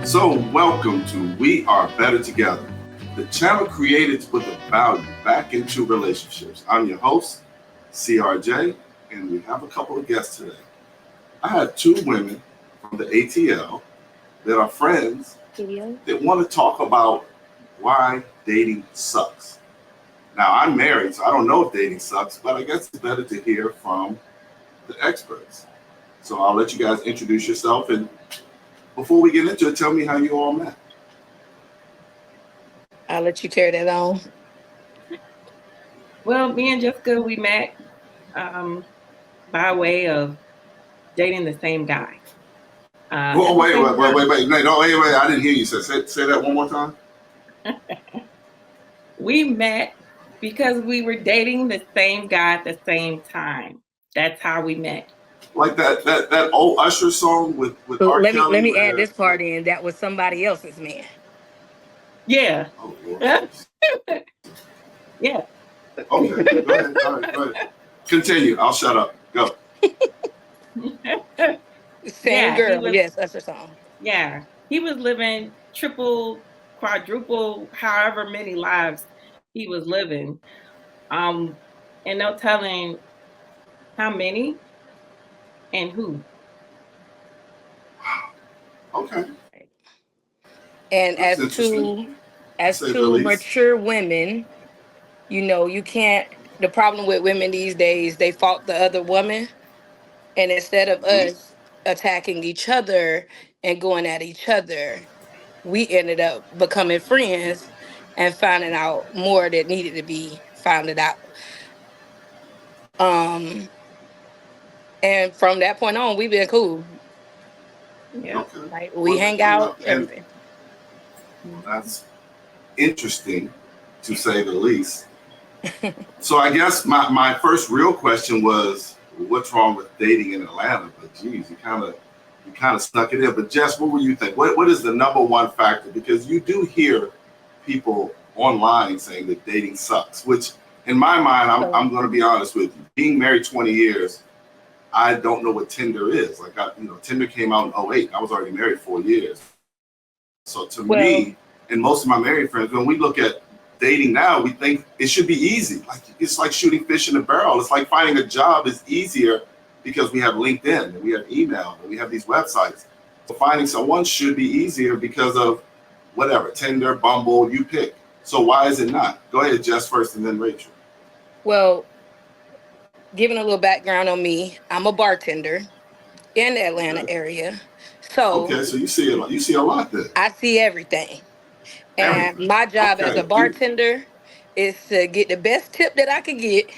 So, welcome to We Are Better Together, the channel created to put the value back into relationships. I'm your host, CRJ, and we have a couple of guests today. I have two women from the ATL that are friends that want to talk about why dating sucks. Now, I'm married, so I don't know if dating sucks, but I guess it's better to hear from the experts. So, I'll let you guys introduce yourself, and before we get into it, tell me how you all met. I'll let you carry that on. Well, me and Jessica, we met um, by way of dating the same guy. Wait, wait. I didn't hear you say that one more time. We met because we were dating the same guy at the same time. That's how we met. Like that old Usher song with R. Let Kelly. me add this part in. That was somebody else's man. Yeah. Oh, Lord. Yeah. Okay, go ahead. All right, go ahead. Continue. I'll shut up. Go. Same girl. Yes, that's her song. Yeah. He was living triple, quadruple, however many lives he was living. And no telling how many and who. Okay. And That's as two mature women, you can't. The problem with women these days, they fault the other woman, and instead of us attacking each other and going at each other, we ended up becoming friends and finding out more that needed to be found out. Um, and from that point on, we've been cool. Yeah. Okay. Like we hang out, everything. That's interesting, to say the least. So I guess my first real question was, what's wrong with dating in Atlanta? But geez, you kind of stuck it in. But Jess, what were you think? What is the number one factor? Because you do hear people online saying that dating sucks, which in my mind, I'm going to be honest with you. Being married 20 years, I don't know what Tinder is. Like, Tinder came out in 2008. I was already married 4 years. So to me, and most of my married friends, when we look at dating now, we think it should be easy. Like, it's like shooting fish in a barrel. It's like finding a job is easier because we have LinkedIn and we have email and we have these websites. So finding someone should be easier because of whatever, Tinder, Bumble, you pick. So why is it not? Go ahead, Jess first and then Rachel. Well, giving a little background on me, I'm a bartender in the Atlanta area. So okay, so you see a lot there. I see everything. And my job as a bartender is to get the best tip that I can get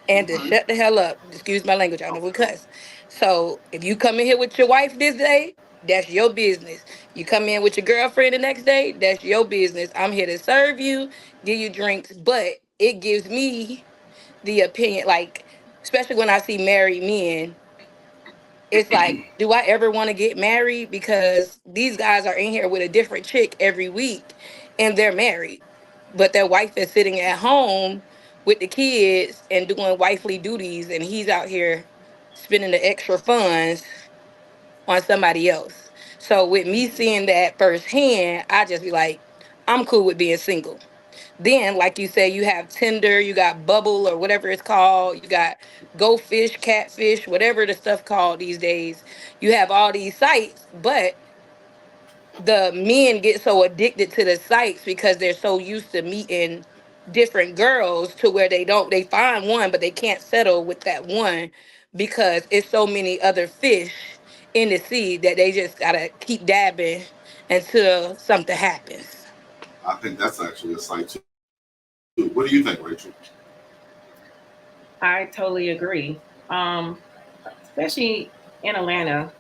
and to shut the hell up. Excuse my language, I don't know what cuss. So if you come in here with your wife this day, that's your business. You come in with your girlfriend the next day, that's your business. I'm here to serve you, give you drinks, but it gives me the opinion, like, especially when I see married men, it's like, do I ever want to get married? Because these guys are in here with a different chick every week and they're married. But their wife is sitting at home with the kids and doing wifely duties, and he's out here spending the extra funds on somebody else. So with me seeing that firsthand, I just be like, I'm cool with being single. Then, like you say, you have Tinder, you got Bubble or whatever it's called, you got Go Fish, Catfish, whatever the stuff called these days. You have all these sites, but the men get so addicted to the sites because they're so used to meeting different girls to where they find one, but they can't settle with that one because it's so many other fish in the sea that they just gotta keep dabbing until something happens. I think that's actually a site too. What do you think, Rachel? I totally agree. Especially in Atlanta.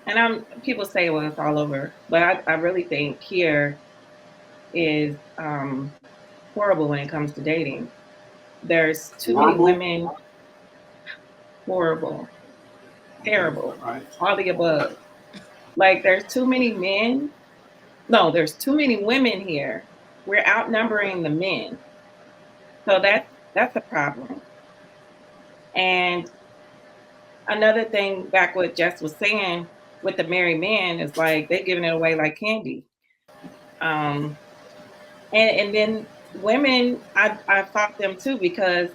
And people say, well, it's all over, but I really think here is horrible when it comes to dating. There's too many women. Horrible, terrible, all the above. Like, there's too many men. No, there's too many women here. We're outnumbering the men, so that's a problem. And another thing, back what Jess was saying, with the married man, it's like they're giving it away like candy. And then women, I fought them too, because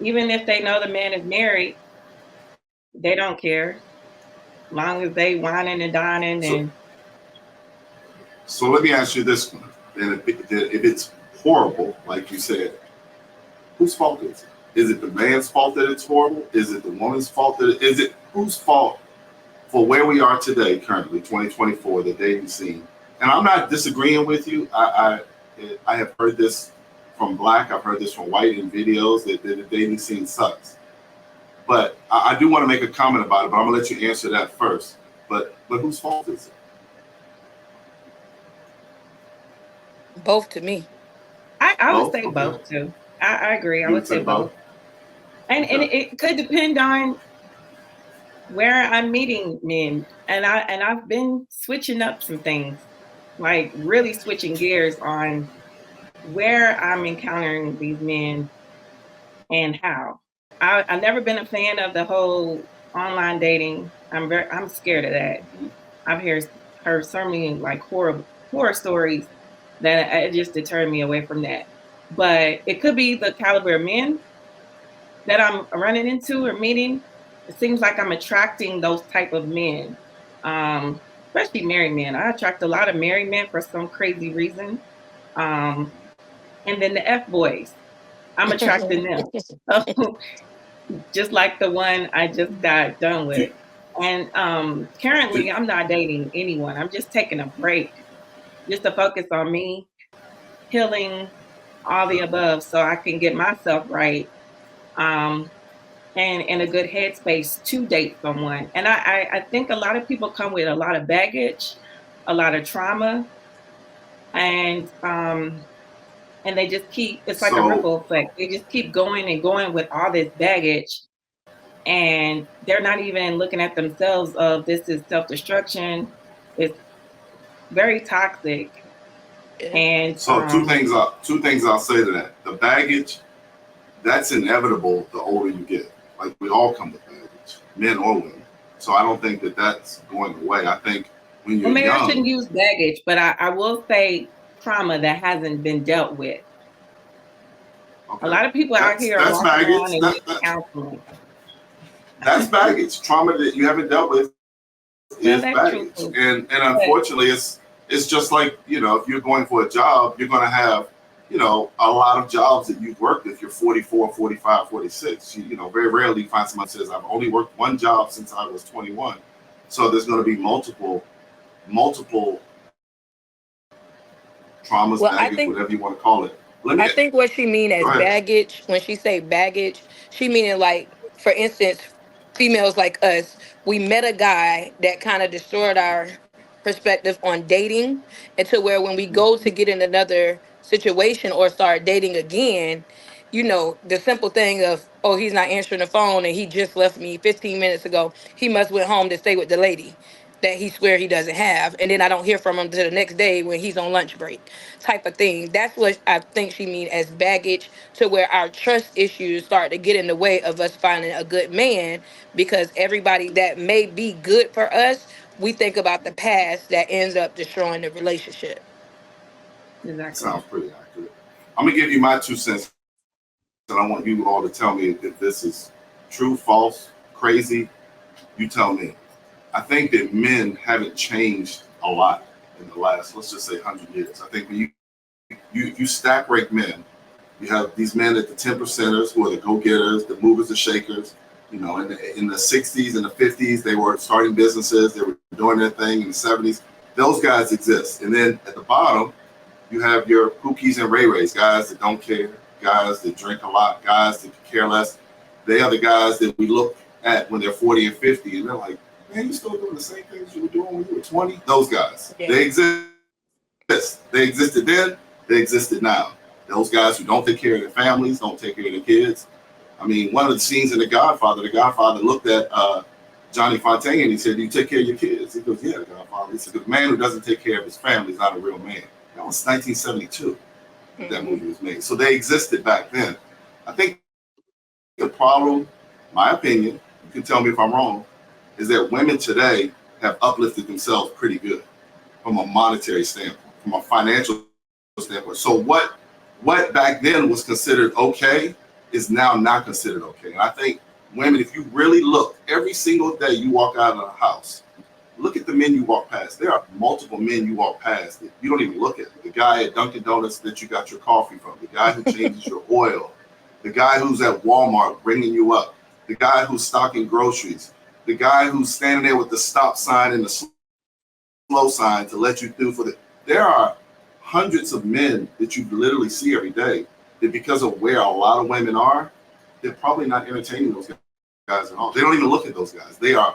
even if they know the man is married, they don't care, long as they whining and dining. And so let me ask you this one. And if it's horrible, like you said, whose fault is it? Is it the man's fault that it's horrible? Is it the woman's fault is it whose fault for where we are today, currently, 2024, the dating scene? And I'm not disagreeing with you. I have heard this from Black, I've heard this from white in videos that the dating scene sucks. But I do want to make a comment about it, but I'm gonna let you answer that first. But whose fault is it? Both to me. I would say both too. I agree. I would say both. And it could depend on where I'm meeting men. And I've been switching up some things, like really switching gears on where I'm encountering these men and how. I've never been a fan of the whole online dating. I'm scared of that. I've heard so many like horror stories that it just deterred me away from that. But it could be the caliber of men that I'm running into or meeting. It seems like I'm attracting those type of men, especially married men. I attract a lot of married men for some crazy reason. And then the F-boys, I'm attracting them. Just like the one I just got done with. And currently, I'm not dating anyone. I'm just taking a break just to focus on me, healing, all the above, so I can get myself right and in a good headspace to date someone. And I think a lot of people come with a lot of baggage, a lot of trauma, and they just keep, it's like a ripple effect. They just keep going and going with all this baggage, and they're not even looking at themselves of this is self-destruction. It's very toxic. And so two things I'll say to that. The baggage, that's inevitable the older you get. Like, we all come with baggage, men or women. So I don't think that that's going away. I think when you're maybe young, I shouldn't use baggage, but I will say trauma that hasn't been dealt with. Okay. A lot of people out here are walking around and getting counseling. That's baggage. Trauma that you haven't dealt with is baggage. And unfortunately, it's just like, you know, if you're going for a job, you're going to have, you know, a lot of jobs that you've worked if you're 44, 45, 46. You know, very rarely you find someone who says, I've only worked one job since I was 21. So there's going to be multiple traumas, well, baggage, whatever you want to call it. I think what she mean as baggage, when she say baggage, she meaning like, for instance, females like us, we met a guy that kind of destroyed our perspective on dating, until where when we go to get in another situation or start dating again, you know, the simple thing of, oh, he's not answering the phone and he just left me 15 minutes ago. He must went home to stay with the lady that he swear he doesn't have, and then I don't hear from him till the next day when he's on lunch break, type of thing. That's what I think she mean as baggage, to where our trust issues start to get in the way of us finding a good man, because everybody that may be good for us, we think about the past that ends up destroying the relationship. Exactly. Sounds pretty accurate. I'm gonna give you my 2 cents, and I want you all to tell me if this is true, false, crazy. You tell me. I think that men haven't changed a lot in the last, let's just say, 100 years. I think when you stack rank men, you have these men at the 10%ers who are the go-getters, the movers, the shakers. You know, in the 60s and the 50s, they were starting businesses, they were doing their thing. In the 70s, those guys exist. And then at the bottom, you have your Pookies and Ray Rays, guys that don't care, guys that drink a lot, guys that care less. They are the guys that we look at when they're 40 and 50, and they're like, man, you still doing the same things you were doing when you were 20? Those guys, they exist. They existed then, they existed now. Those guys who don't take care of their families, don't take care of their kids. I mean, one of the scenes in The Godfather looked at Johnny Fontaine and he said, do you take care of your kids? He goes, yeah, The Godfather. He said, the man who doesn't take care of his family is not a real man. That was 1972 that movie was made. So they existed back then. I think the problem, my opinion, you can tell me if I'm wrong, is that women today have uplifted themselves pretty good from a monetary standpoint, from a financial standpoint. So what back then was considered okay is now not considered okay. And I think women, if you really look, every single day you walk out of the house, look at the men you walk past. There are multiple men you walk past that you don't even look at. The guy at Dunkin' Donuts that you got your coffee from, the guy who changes your oil, the guy who's at Walmart bringing you up, the guy who's stocking groceries, the guy who's standing there with the stop sign and the slow sign to let you through for the. There are hundreds of men that you literally see every day that, because of where a lot of women are, they're probably not entertaining those guys at all. They don't even look at those guys. They are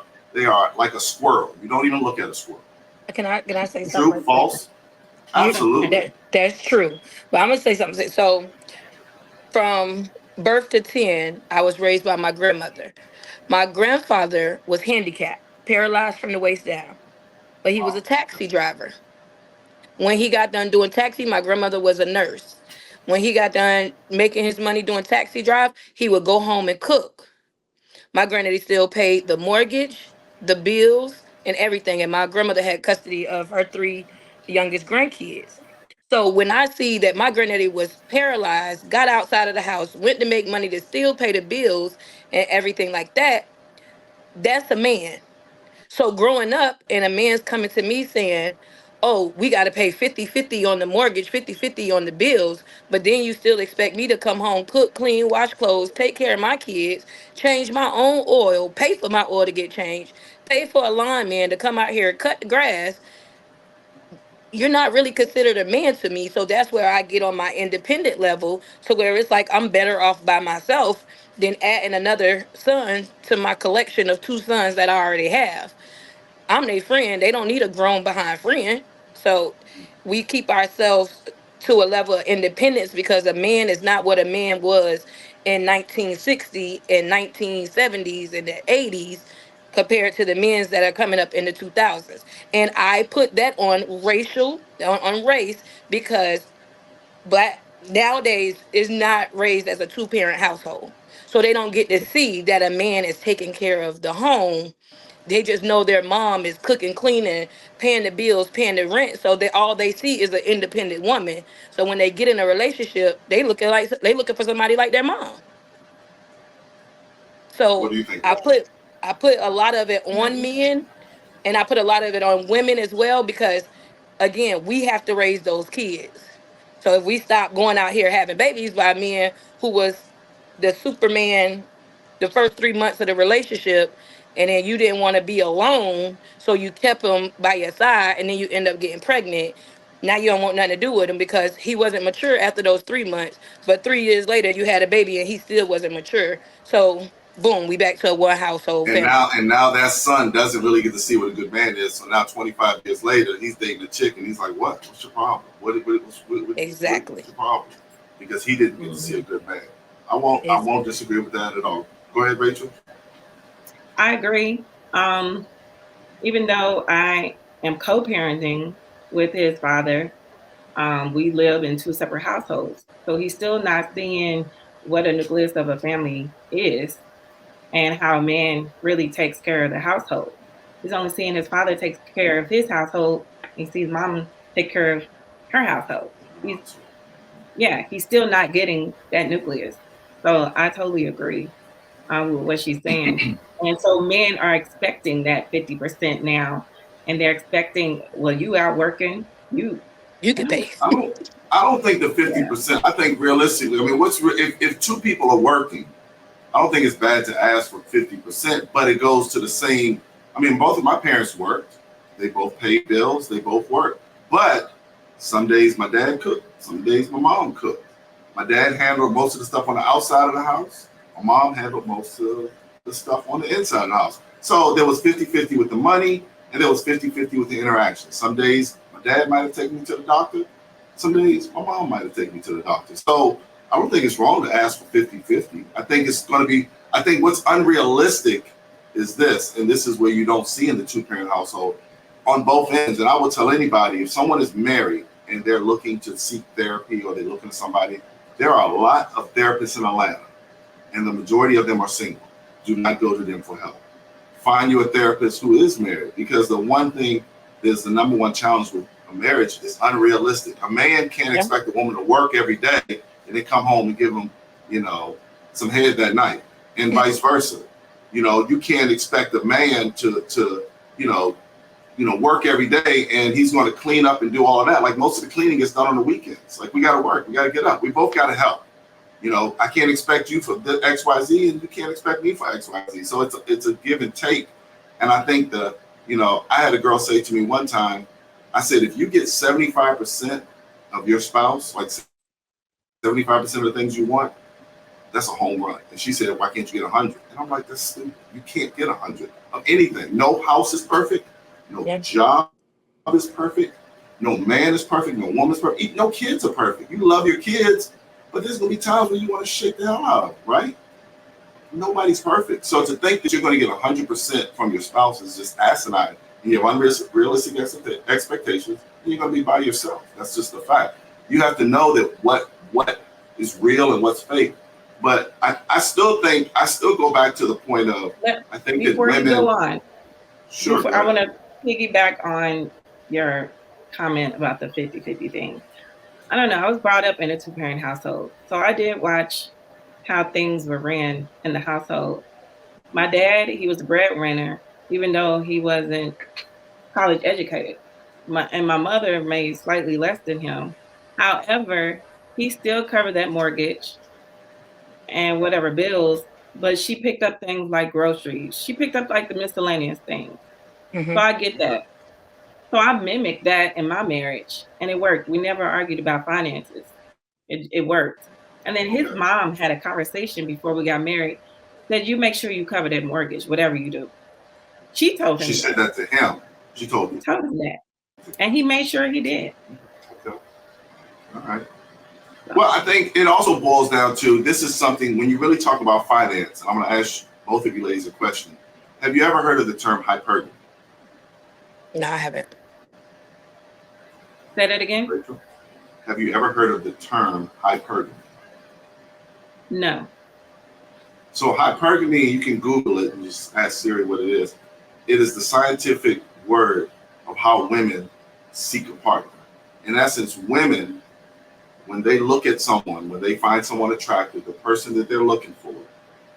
like a squirrel. You don't even look at a squirrel. Can I say something? True, false? Absolutely. That's true. But I'm gonna say something. So from birth to 10, I was raised by my grandmother. My grandfather was handicapped, paralyzed from the waist down, but he was a taxi driver. When he got done doing taxi, my grandmother was a nurse. When he got done making his money doing taxi drive, he would go home and cook. My granddaddy still paid the mortgage, the bills, and everything. And my grandmother had custody of her 3 youngest grandkids. So when I see that my granddaddy was paralyzed, got outside of the house, went to make money to still pay the bills and everything like that, that's a man. So growing up and a man's coming to me saying, oh, we got to pay 50-50 on the mortgage, 50-50 on the bills, but then you still expect me to come home, cook, clean, wash clothes, take care of my kids, change my own oil, pay for my oil to get changed, pay for a lineman to come out here, cut the grass. You're not really considered a man to me. So that's where I get on my independent level, to where it's like I'm better off by myself than adding another son to my collection of 2 sons that I already have. I'm their friend. They don't need a grown behind friend. So we keep ourselves to a level of independence, because a man is not what a man was in 1960 and 1970s and the 80s compared to the men that are coming up in the 2000s. And I put that on on race, because Black nowadays is not raised as a 2-parent household. So they don't get to see that a man is taking care of the home. They just know their mom is cooking, cleaning, paying the bills, paying the rent. So all they see is an independent woman. So when they get in a relationship, they looking for somebody like their mom. What So do you think? I put a lot of it on men, and I put a lot of it on women as well, because again, we have to raise those kids. So if we stop going out here having babies by men who was the Superman the first 3 months of the relationship, and then you didn't want to be alone, so you kept him by your side, and then you end up getting pregnant. Now you don't want nothing to do with him because he wasn't mature after those 3 months. But 3 years later, you had a baby and he still wasn't mature. So boom, we back to a one household And family. now that son doesn't really get to see what a good man is. So now 25 years later, he's dating a chick, and he's like, "What? What's your problem? Exactly. What's your problem?" Because he didn't get to see a good man. I won't disagree with that at all. Go ahead, Rachel. I agree. Even though I am co-parenting with his father, we live in 2 separate households. So he's still not seeing what a nucleus of a family is and how a man really takes care of the household. He's only seeing his father takes care of his household. He sees mom take care of her household. He's still not getting that nucleus. So I totally agree with what she's saying. And so men are expecting that 50% now, and they're expecting, well, you out working, you can pay. I don't think the 50%. I think realistically, I mean, if 2 people are working, I don't think it's bad to ask for 50%, but it goes to the same. I mean, both of my parents worked. They both paid bills. They both worked. But some days my dad cooked. Some days my mom cooked. My dad handled most of the stuff on the outside of the house. My mom handled most of the stuff on the inside of the house. So there was 50-50 with the money, and there was 50-50 with the interaction. Some days my dad might have taken me to the doctor. Some days my mom might have taken me to the doctor. So I don't think it's wrong to ask for 50-50. I think what's unrealistic is this, and this is where you don't see in the 2-parent household on both ends. And I will tell anybody, if someone is married and they're looking to seek therapy, or they're looking to somebody, there are a lot of therapists in Atlanta, and the majority of them are single. Do not go to them for help. find you a therapist who is married, because the one thing is the number one challenge with a marriage is unrealistic. A man can't expect a woman to work every day and then come home and give him, some head that night, and vice versa. You can't expect a man to work every day and he's going to clean up and do all of that. Like, most of the cleaning is done on the weekends. Like, we got to work, we got to get up, we both got to help. I can't expect you for the XYZ and you can't expect me for XYZ. So it's a give and take. And I think I had a girl say to me one time, I said, if you get 75% of your spouse, like 75% of the things you want, that's a home run. And she said, why can't you get 100? And I'm like, that's stupid. You can't get 100 of anything. No house is perfect. No job is perfect. No man is perfect. No woman is perfect. No kids are perfect. You love your kids, but there's going to be times when you want to shake the hell out of them, right? Nobody's perfect. So to think that you're going to get 100% from your spouse is just asinine. And you have unrealistic expectations, and you're going to be by yourself. That's just a fact. You have to know that what is real and what's fake. But I still go back to the point of, I think that women. Before you go on, sure. I want to piggyback on your comment about the 50-50 thing. I don't know. I was brought up in a 2-parent household. So I did watch how things were ran in the household. My dad, he was the breadwinner, even though he wasn't college educated. And my mother made slightly less than him. However, he still covered that mortgage and whatever bills, but she picked up things like groceries. She picked up like the miscellaneous things. So I get that. So I mimicked that in my marriage, and it worked. We never argued about finances. It worked. And then his mom had a conversation before we got married that you make sure you cover that mortgage, whatever you do. She told him. She said that to him. She told him. She told him that. And he made sure he did. Okay. All right. Well, I think it also boils down to, this is something, when you really talk about finance, I'm going to ask both of you ladies a question. Have you ever heard of the term hypergamy? No, I haven't. Say that again. Rachel, have you ever heard of the term hypergamy? No. So hypergamy, you can Google it and just ask Siri what it is. It is the scientific word of how women seek a partner. In essence, women, when they look at someone, when they find someone attractive, the person that they're looking for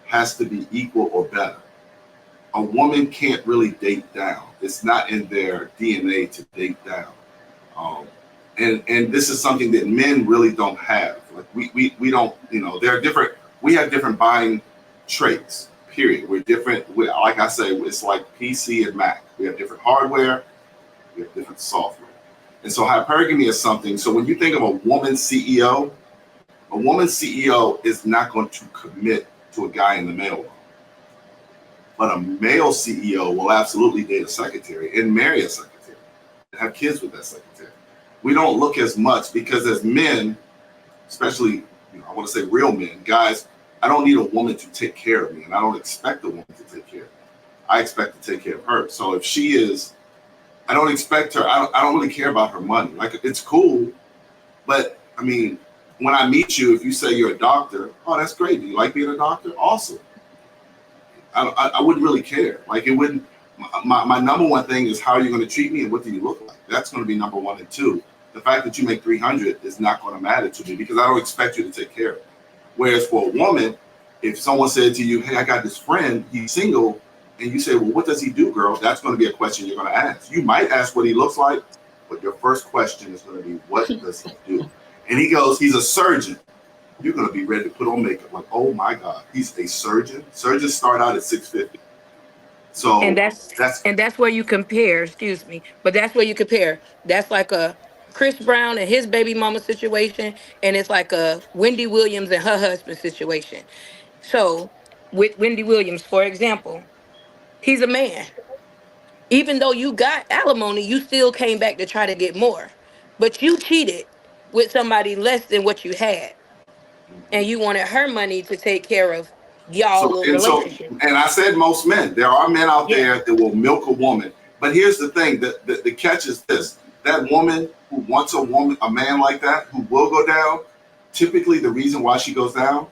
has to be equal or better. A woman can't really date down. It's not in their DNA to date down. And this is something that men really don't have. Like we don't, there are different, we have different buying traits, period. We're different. Like I say, it's like PC and Mac. We have different hardware, we have different software. And so hypergamy is something, so when you think of a woman CEO is not going to commit to a guy in the mailroom. But a male CEO will absolutely date a secretary and marry a secretary and have kids with that secretary. We don't look as much because as men, especially, I want to say real men, guys, I don't need a woman to take care of me, and I don't expect a woman to take care of me. I expect to take care of her. So if she is, I don't expect her, I don't really care about her money. Like, it's cool, but I mean, when I meet you, if you say you're a doctor, oh, that's great. Do you like being a doctor? Awesome. I wouldn't really care. Like, it wouldn't, my number one thing is, how are you going to treat me and what do you look like? That's going to be number one and two. The fact that you make 300 is not going to matter to me because I don't expect you to take care of it. Whereas for a woman, if someone said to you, hey, I got this friend, he's single, and you say, well, what does he do, girl? That's going to be a question you're going to ask. You might ask what he looks like, but your first question is going to be, what does he do? And he goes, he's a surgeon. You're going to be ready to put on makeup. Like, oh my God, he's a surgeon. Surgeons start out at $650. So and that's where you compare, excuse me, but that's where you compare. That's like a Chris Brown and his baby mama situation, and it's like a Wendy Williams and her husband situation. So with Wendy Williams, for example, he's a man. Even though you got alimony, you still came back to try to get more. But you cheated with somebody less than what you had. And you wanted her money to take care of y'all little relationship. And I said most men. There are men out there that will milk a woman. But here's the thing, the catch is this. That woman who wants a man like that, who will go down, typically the reason why she goes down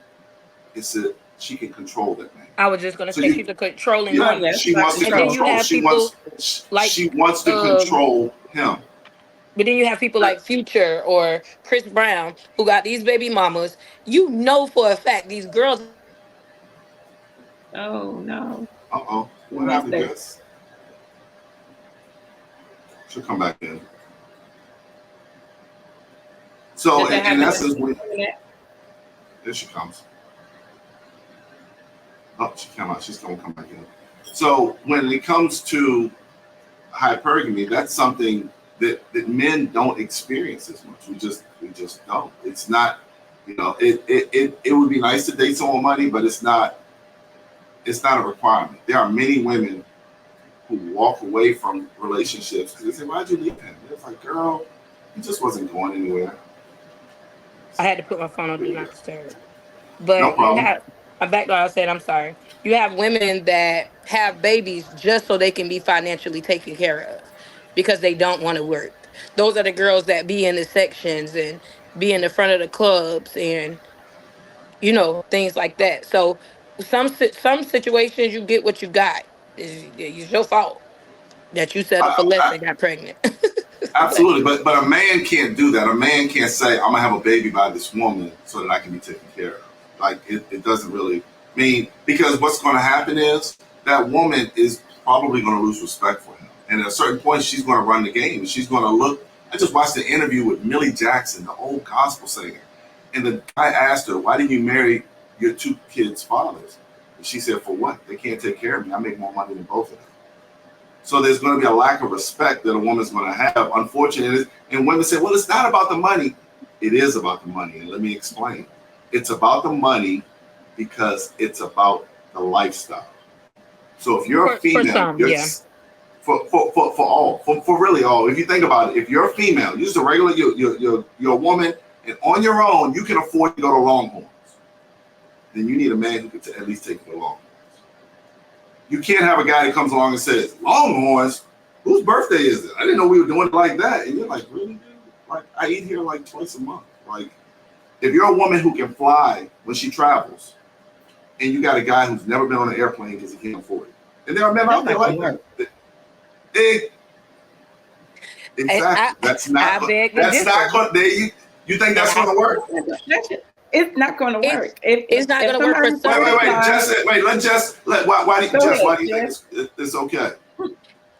is that she can control that man. I was just gonna So say you- she's a controlling Yeah, woman. she wants to And then you control. have She people wants. like, She wants to control him. but then you have people like Future or Chris Brown who got these baby mamas. You know for a fact these girls. Oh no. Uh-oh. What Missed happened, it. Jess? She'll come back in. So Does that in happen essence, in- there she comes. Oh, she came out. She's gonna come back in. So when it comes to hypergamy, that's something that men don't experience as much. We just don't. It's not, it would be nice to date someone money, but it's not a requirement. There are many women who walk away from relationships because they say, "Why'd you leave him?" It's like, girl, he just wasn't going anywhere. I had to put my phone on do not disturb. But No you problem. have I'm back to what I said, I'm sorry. You have women that have babies just so they can be financially taken care of because they don't want to work. Those are the girls that be in the sections and be in the front of the clubs and things like that. So some situations you get what you got. It's your fault that you settled for less I, and got pregnant. But Absolutely, but a man can't do that. A man can't say, "I'm gonna have a baby by this woman so that I can be taken care of." Like it doesn't really mean, because what's going to happen is that woman is probably going to lose respect for him, and at a certain point, she's going to run the game. She's going to look. I just watched the interview with Millie Jackson, the old gospel singer, and the guy asked her, "Why didn't you marry your two kids' fathers?" And she said, "For what? They can't take care of me. I make more money than both of them." So there's going to be a lack of respect that a woman's going to have. Unfortunately, and women say, "Well, it's not about the money." It is about the money, and let me explain. It's about the money because it's about the lifestyle. So if you're a for female, some, you're, yeah. for really all. If you think about it, if you're a female, you're just a regular, you're a woman, and on your own you can afford to go to Longhorns, then you need a man who can at least take you to Longhorns. You can't have a guy that comes along and says, "Longhorns? Whose birthday is it? I didn't know we were doing it like that." And you're like, "Really, dude? Like, I eat here like twice a month." Like, if you're a woman who can fly when she travels, and you got a guy who's never been on an airplane because he can't afford it, and there are men out there like that. Exactly. That's not. That's not going. You think that's going to work? It's not going to work. It's not going to work for some. Wait. Let Jess. Why do you think it's okay?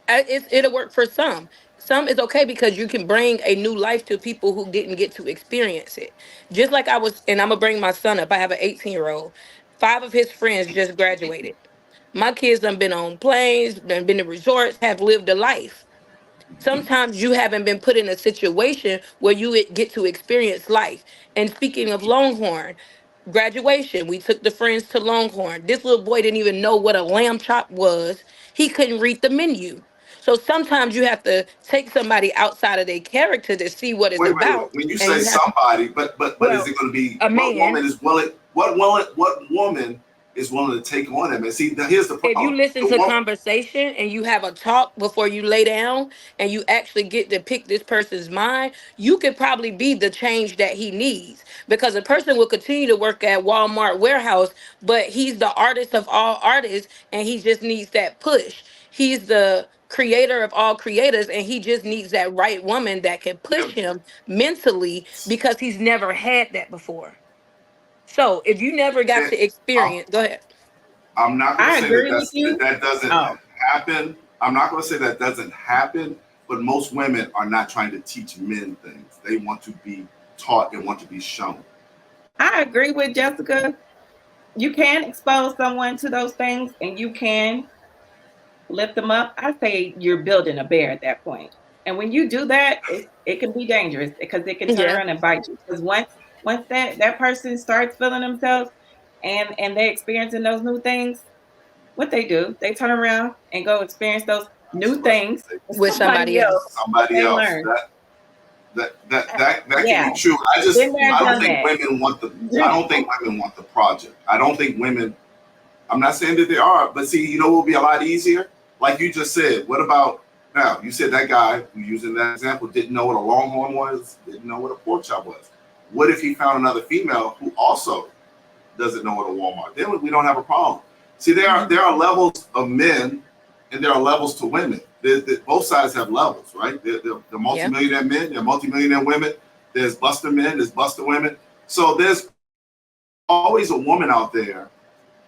It'll work for some. Some is okay because you can bring a new life to people who didn't get to experience it. Just like I was, and I'm gonna bring my son up. I have an 18-year-old. 5 of his friends just graduated. My kids done been on planes, done been to resorts, have lived a life. Sometimes you haven't been put in a situation where you get to experience life. And speaking of Longhorn, graduation, we took the friends to Longhorn. This little boy didn't even know what a lamb chop was. He couldn't read the menu. So sometimes you have to take somebody outside of their character to see what it's Wait. about. When you And say you have somebody, but is it going to be a what man. woman is willing? What woman is willing to take on him? And see, here's the problem. If you listen to conversation and you have a talk before you lay down and you actually get to pick this person's mind, you could probably be the change that he needs. Because a person will continue to work at Walmart warehouse, but he's the artist of all artists and he just needs that push. He's the creator of all creators and he just needs that right woman that can push him mentally because he's never had that before. So if you never got to experience, go ahead. I'm not going to say that doesn't Oh. happen. I'm not going to say that doesn't happen, but most women are not trying to teach men things. They want to be taught and want to be shown. I agree with Jessica. You can expose someone to those things and you can lift them up. I say you're building a bear at that point. And when you do that, it can be dangerous because it can turn around and bite you. Because once that person starts feeling themselves and they're experiencing those new things, what they do, they turn around and go experience those new things with somebody else. Somebody else. Learn. That can be true. I don't think women want the project. I don't think women. I'm not saying that they are, but see, what will be a lot easier? Like you just said. What about now? You said that guy who using that example didn't know what a Longhorn was, didn't know what a pork chop was. What if he found another female who also doesn't know what a Walmart. Then we don't have a problem. See, there are levels of men, and there are levels to women. Both sides have levels, right? The multimillionaire men, there are multimillionaire women. There's buster men, there's buster women. So there's always a woman out there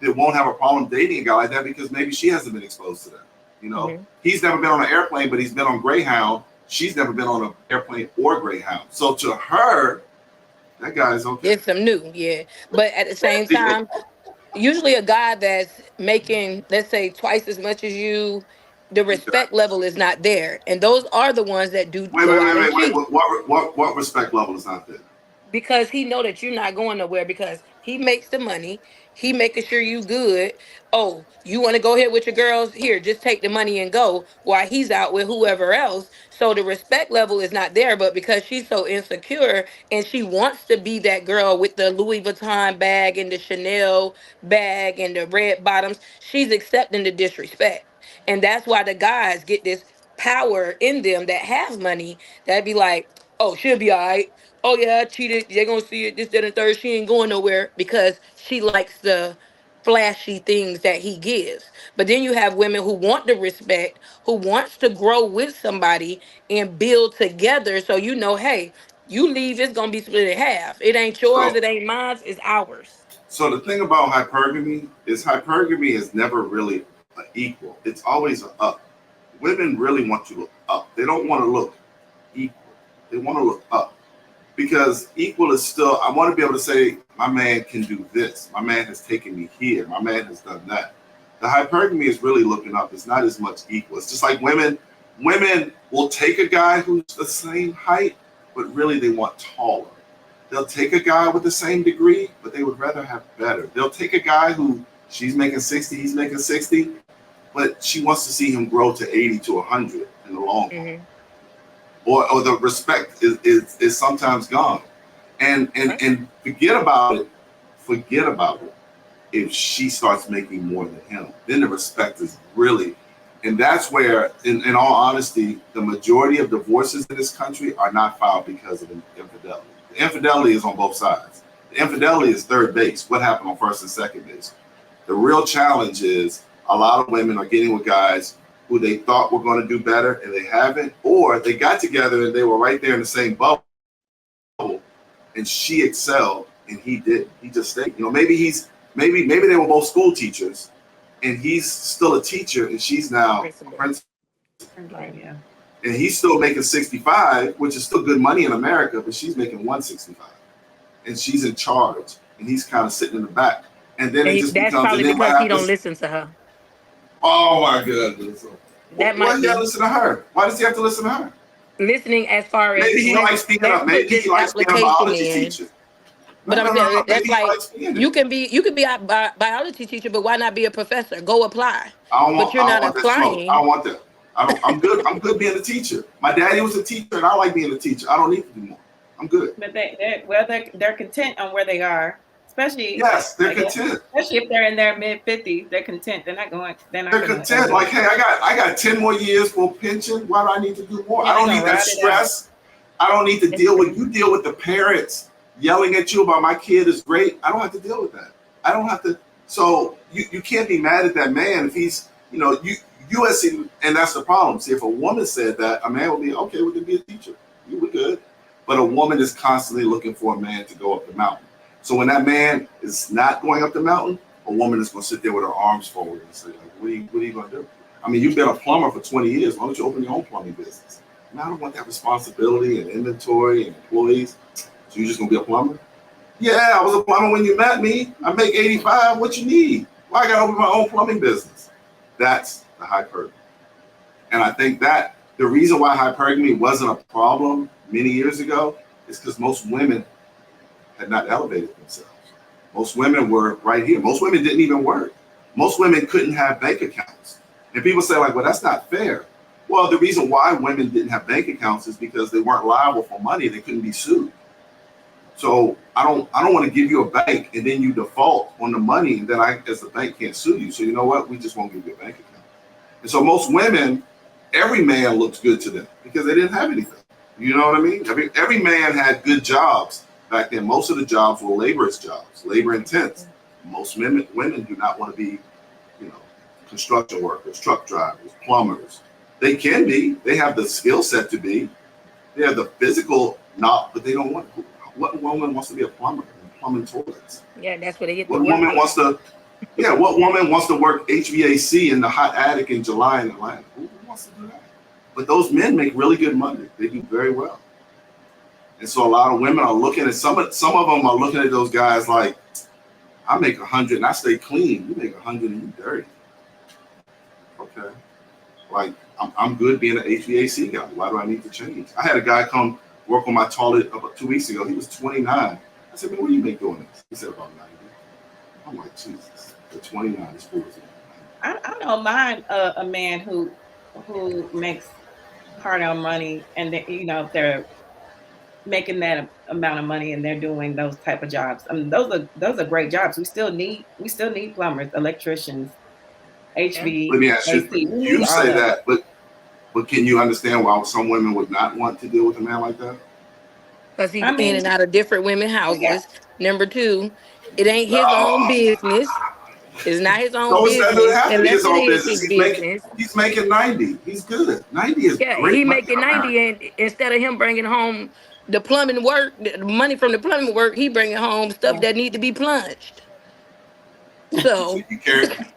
that won't have a problem dating a guy like that because maybe she hasn't been exposed to that. You know, he's never been on an airplane, but he's been on Greyhound. She's never been on an airplane or Greyhound. So to her, that guy's okay. It's some new, yeah. But at the same time, usually a guy that's making, let's say, twice as much as you, the respect level is not there. And those are the ones that do go out and cheat. What respect level is not there? Because he know that you're not going nowhere because he makes the money. He making sure you good. Oh, you want to go here with your girls? Here, just take the money and go while he's out with whoever else. So the respect level is not there, but because she's so insecure and she wants to be that girl with the Louis Vuitton bag and the Chanel bag and the red bottoms, she's accepting the disrespect. And that's why the guys get this power in them that have money that be like, oh, she'll be all right. Oh yeah, I cheated. They're gonna see it, this, that, and third. She ain't going nowhere because she likes the flashy things that he gives. But then you have women who want the respect, who wants to grow with somebody and build together. So you know, hey, you leave, it's gonna be split in half. It ain't yours, it ain't mine, it's ours. So the thing about hypergamy is never really an equal. It's always an up. Women really want you to look up. They don't want to look equal. They want to look up. Because equal is still, I want to be able to say, my man can do this. My man has taken me here. My man has done that. The hypergamy is really looking up. It's not as much equal. It's just like women will take a guy who's the same height, but really they want taller. They'll take a guy with the same degree, but they would rather have better. They'll take a guy who she's making 60, he's making 60, but she wants to see him grow to 80 to 100 in the long run. Or the respect is sometimes gone, and forget about it. If she starts making more than him, then the respect is really, and that's where, in all honesty, the majority of divorces in this country are not filed because of infidelity. The infidelity is on both sides. The infidelity is third base. What happened on first and second base? The real challenge is a lot of women are getting with guys who they thought were going to do better and they haven't, or they got together and they were right there in the same bubble and she excelled and he didn't. He just stayed. You know, maybe they were both school teachers and he's still a teacher and she's now a principal. Yeah. And he's still making 65, which is still good money in America, but she's making 165. And she's in charge and he's kind of sitting in the back. And then it just that's becomes, probably because he don't listen to her. Oh my goodness. Why does he have to listen to her? Why does he have to listen to her? Listening as far as maybe he likes being a biology teacher. But I'm saying that's like you can be a biology teacher, but why not be a professor? Go apply. But you're not applying. I don't want that. I'm good. I'm good being a teacher. My daddy was a teacher, and I like being a teacher. I don't need to do more. I'm good. But they're content on where they are. Especially they're content. Especially if they're in their mid-50s, they're content. They're content. Like, hey, I got 10 more years for a pension. Why do I need to do more? I don't need that stress. I don't need to deal with the parents yelling at you about my kid is great. I don't have to deal with that. I don't have to. So you can't be mad at that man if he's, USC, and that's the problem. See, if a woman said that, a man would be okay. We can be a teacher. You were good. But a woman is constantly looking for a man to go up the mountain. So when that man is not going up the mountain, a woman is going to sit there with her arms forward and say, like, what are you going to do? I mean, you've been a plumber for 20 years. Why don't you open your own plumbing business? And I don't want that responsibility and inventory and employees. So you're just going to be a plumber? Yeah, I was a plumber when you met me. I make 85. What you need? Why I got to open my own plumbing business? That's the hypergamy. And I think that the reason why hypergamy wasn't a problem many years ago is because most women had not elevated themselves. Most women were right here. Most women didn't even work. Most women couldn't have bank accounts. And people say, like, well, that's not fair. Well, the reason why women didn't have bank accounts is because they weren't liable for money. They couldn't be sued. So I don't want to give you a bank and then you default on the money and then I, as the bank, can't sue you. So you know what? We just won't give you a bank account. And so most women, every man looks good to them because they didn't have anything. You know what I mean? Every man had good jobs back then. Most of the jobs were laborious jobs, labor intense. most women do not want to be, you know, construction workers, truck drivers, plumbers. They can be. They have the skill set to be. They have the physical, not, but they don't want. What woman wants to be a plumber and plumbing toilets? Yeah, that's what they get. What woman wants to? Yeah, what woman wants to work HVAC in the hot attic in July in Atlanta? Who wants to do that? But those men make really good money. They do very well. And so a lot of women are looking at some of them are looking at those guys like, I make 100 and I stay clean. You make 100 and you dirty. Okay, like I'm good being an HVAC guy. Why do I need to change? I had a guy come work on my toilet about 2 weeks ago. He was 29. I said, man, what do you make doing this? He said about 90. I'm like, Jesus, the 29 is cool. I don't mind a man who makes hard earned money, and they, you know, if they're making that amount of money and they're doing those type of jobs. I mean, those are great jobs. We still need plumbers, electricians, HV. Let me ask you, you say that, but can you understand why some women would not want to deal with a man like that? Because he's in and out of different women's houses. Yeah. Number two, it ain't his own business. It's not his own business. It doesn't have to be his own business. He's making 90. He's good. 90 is great. He making 90, and instead of him bringing home the plumbing work, the money from the plumbing work, he bringing home stuff that need to be plunged. So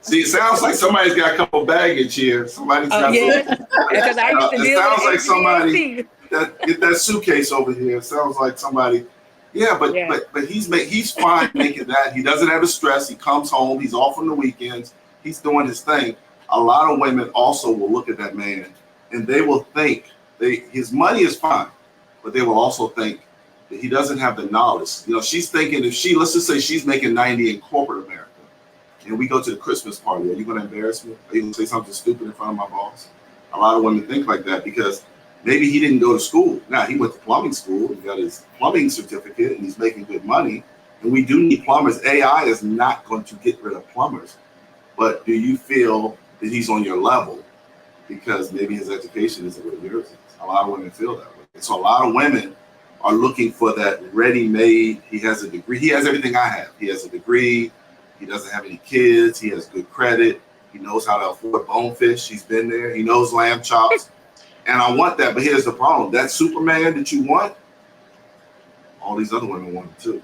see, it sounds like somebody's got a couple baggage here. Somebody's got because I used to deal sounds with like somebody get that suitcase over here. It sounds like somebody. Yeah, but he's fine making that. He doesn't have the stress. He comes home. He's off on the weekends. He's doing his thing. A lot of women also will look at that man and they will think his money is fine, but they will also think that he doesn't have the knowledge. You know, she's thinking let's just say she's making 90 in corporate America, and we go to the Christmas party. Are you going to embarrass me? Are you going to say something stupid in front of my boss? A lot of women think like that because maybe he didn't go to school. Now, he went to plumbing school. He got his plumbing certificate, and he's making good money. And we do need plumbers. AI is not going to get rid of plumbers. But do you feel that he's on your level because maybe his education isn't what yours is? A lot of women feel that way. And so a lot of women are looking for that ready-made. He has a degree. He has everything I have. He has a degree. He doesn't have any kids. He has good credit. He knows how to afford bonefish. He's been there. He knows lamb chops. And I want that, but here's the problem. That Superman that you want, all these other women want it too.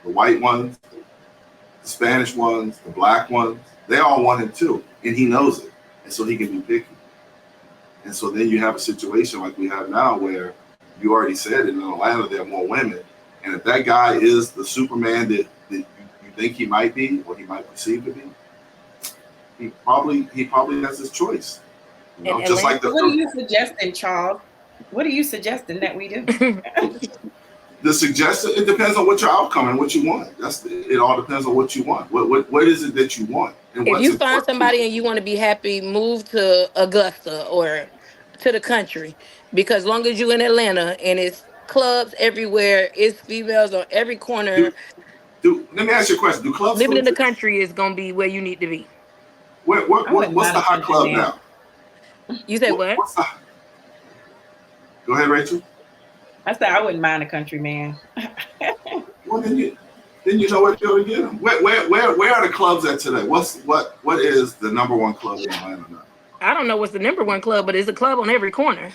The white ones, the Spanish ones, the black ones, they all want him too. And he knows it. And so he can be picky. And so then you have a situation like we have now where you already said in Atlanta there are more women. And if that guy is the Superman that you think he might be, or he might perceive to be, he probably has his choice. You know, just like what are you suggesting, Charles? What are you suggesting that we do? The suggestion, it depends on what your outcome and what you want. It all depends on what you want. What is it that you want? And if you find somebody and you want to be happy, move to Augusta or to the country, because long as you in Atlanta and it's clubs everywhere, it's females on every corner. Let me ask you a question. Do clubs living in the country is gonna be where you need to be? What's the hot club now? You said what? Go ahead, Rachel. I said I wouldn't mind a country man. Well, then you know what you're gonna get them. Where are the clubs at today? What is the number one club in Atlanta now? I don't know what's the number one club, but it's a club on every corner.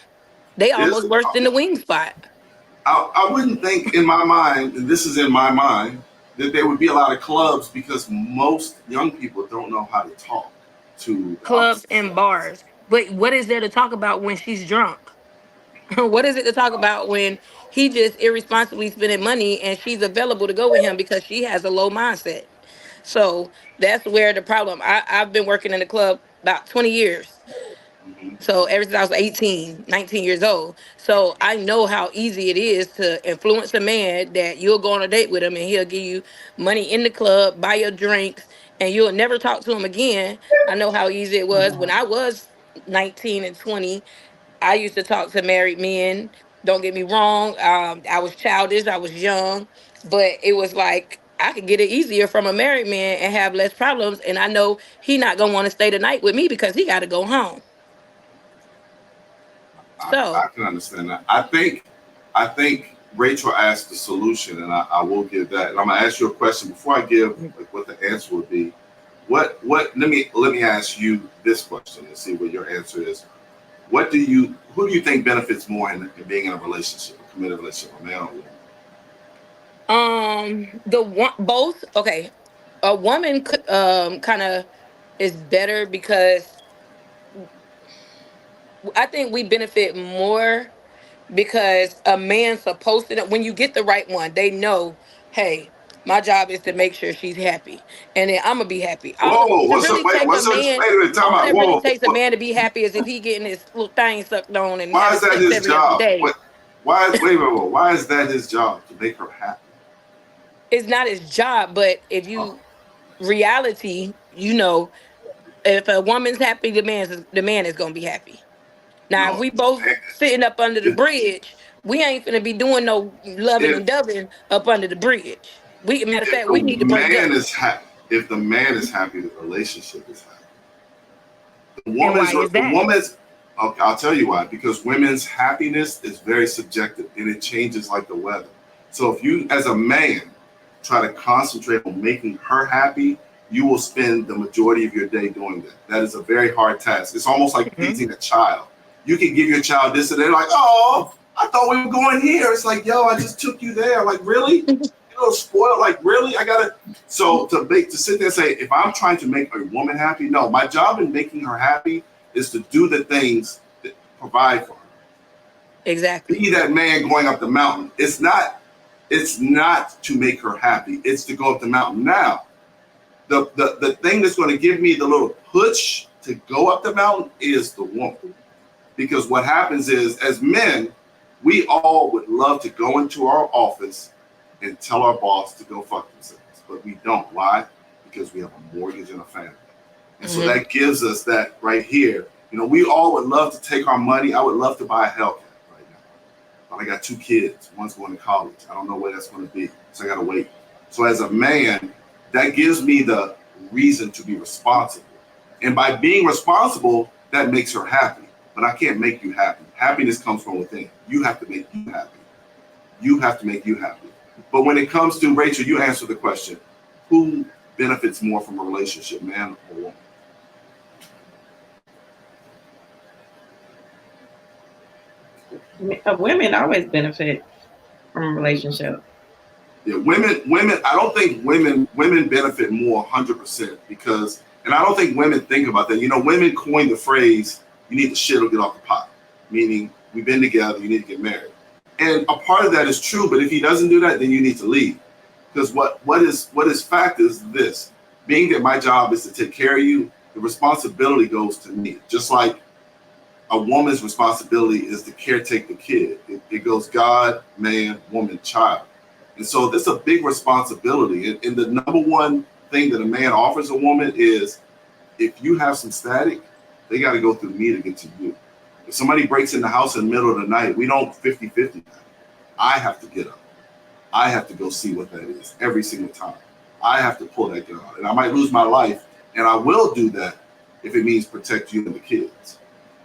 They almost worse than the Wing Spot. I wouldn't think in my mind, and this is in my mind, that there would be a lot of clubs because most young people don't know how to talk to clubs and bars. But what is there to talk about when she's drunk? What is it to talk about when he just irresponsibly spending money and she's available to go with him because she has a low mindset? So that's where the problem. I've been working in the club about 20 years. So ever since I was 18, 19 years old. So I know how easy it is to influence a man that you'll go on a date with him and he'll give you money in the club, buy your drinks, and you'll never talk to him again. I know how easy it was when I was 19 and 20. I used to talk to married men. Don't get me wrong. I was childish. I was young, but it was like I could get it easier from a married man and have less problems. And I know he not gonna want to stay the night with me because he got to go home. So I can understand that. I think Rachel asked the solution, and I will give that. And I'm gonna ask you a question before I give like, what the answer would be. What? Let me ask you this question and see what your answer is. Who do you think benefits more in being in a relationship, a committed relationship, a man or woman? Both. Okay, a woman could kind of is better because I think we benefit more because a man's supposed to know, when you get the right one, they know, hey, my job is to make sure she's happy, and then I'm gonna be happy. Whoa, what's up? Wait, A what's up? man, Wait a minute, time all out. that really Whoa, takes a man to be happy is if he getting his little thing sucked on and why having is that sex his every other job? day. Why is that his job to make her happy? It's not his job, but if you reality, if a woman's happy, the man is gonna be happy. Now, if No, we both sitting up under the if, bridge, we ain't finna be doing no loving if and doving up under the bridge. Matter of if fact, the we need to break up. man is happy, if the man is happy, the relationship is happy. And why is The that? woman's. Okay, I'll tell you why. Because women's happiness is very subjective and it changes like the weather. So if you, as a man, try to concentrate on making her happy, you will spend the majority of your day doing that. That is a very hard task. It's almost like teaching a child. You can give your child this and they're like, oh, I thought we were going here. It's like, yo, I just took you there. Like, really? You know, spoiled. Like, really? I gotta. So to sit there and say, if I'm trying to make a woman happy, no, my job in making her happy is to do the things that provide for her. Exactly. Be that man going up the mountain. It's not to make her happy. It's to go up the mountain. Now, the thing that's going to give me the little push to go up the mountain is the woman. Because what happens is, as men, we all would love to go into our office and tell our boss to go fuck themselves, but we don't. Why? Because we have a mortgage and a family. And so that gives us that right here. You know, we all would love to take our money. I would love to buy a Hellcat right now. But I got 2 kids. One's going to college. I don't know where that's going to be. So I got to wait. So as a man, that gives me the reason to be responsible. And by being responsible, that makes her happy. But I can't make you happy. Happiness comes from within. You have to make you happy. You have to make you happy. But when it comes to, Rachel, you answer the question, who benefits more from a relationship, man or woman? Women always benefit from a relationship. Yeah, women. I don't think women benefit more 100% because, and I don't think women think about that. You know, women coined the phrase, "You need to shit or get off the pot," meaning we've been together, you need to get married. And a part of that is true, but if he doesn't do that, then you need to leave. Because what is fact is this: being that my job is to take care of you, the responsibility goes to me. Just like a woman's responsibility is to caretake the kid. It goes God, man, woman, child. And so this is a big responsibility. And the number one thing that a man offers a woman is, if you have some static, they got to go through me to get to you. If somebody breaks in the house in the middle of the night, we don't 50-50. I have to get up. I have to go see what that is every single time. I have to pull that gun out. And I might lose my life, and I will do that if it means protect you and the kids.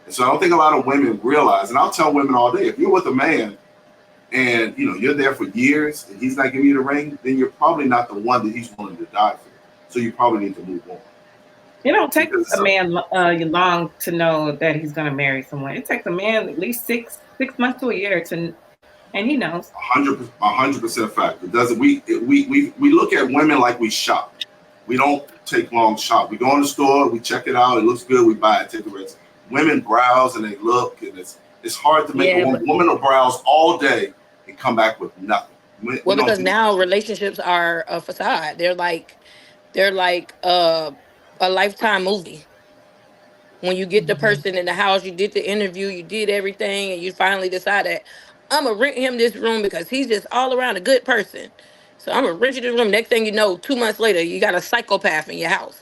And so I don't think a lot of women realize, and I'll tell women all day, if you're with a man and you're there for years and he's not giving you the ring, then you're probably not the one that he's willing to die for. So you probably need to move on. It don't take a man long to know that he's going to marry someone. It takes a man at least six months to a year and he knows. 100% fact. It doesn't. We look at women like we shop. We don't take long shop. We go in the store, we check it out, it looks good, we buy it, take the risk. Women browse and they look, and it's hard to make a woman will browse all day and come back with nothing. Because now relationships are a facade. They're like a Lifetime movie. When you get the person in the house, you did the interview, you did everything, and you finally decide that I'm gonna rent him this room because he's just all around a good person. So I'm gonna rent you this room. Next thing you know, 2 months later, you got a psychopath in your house.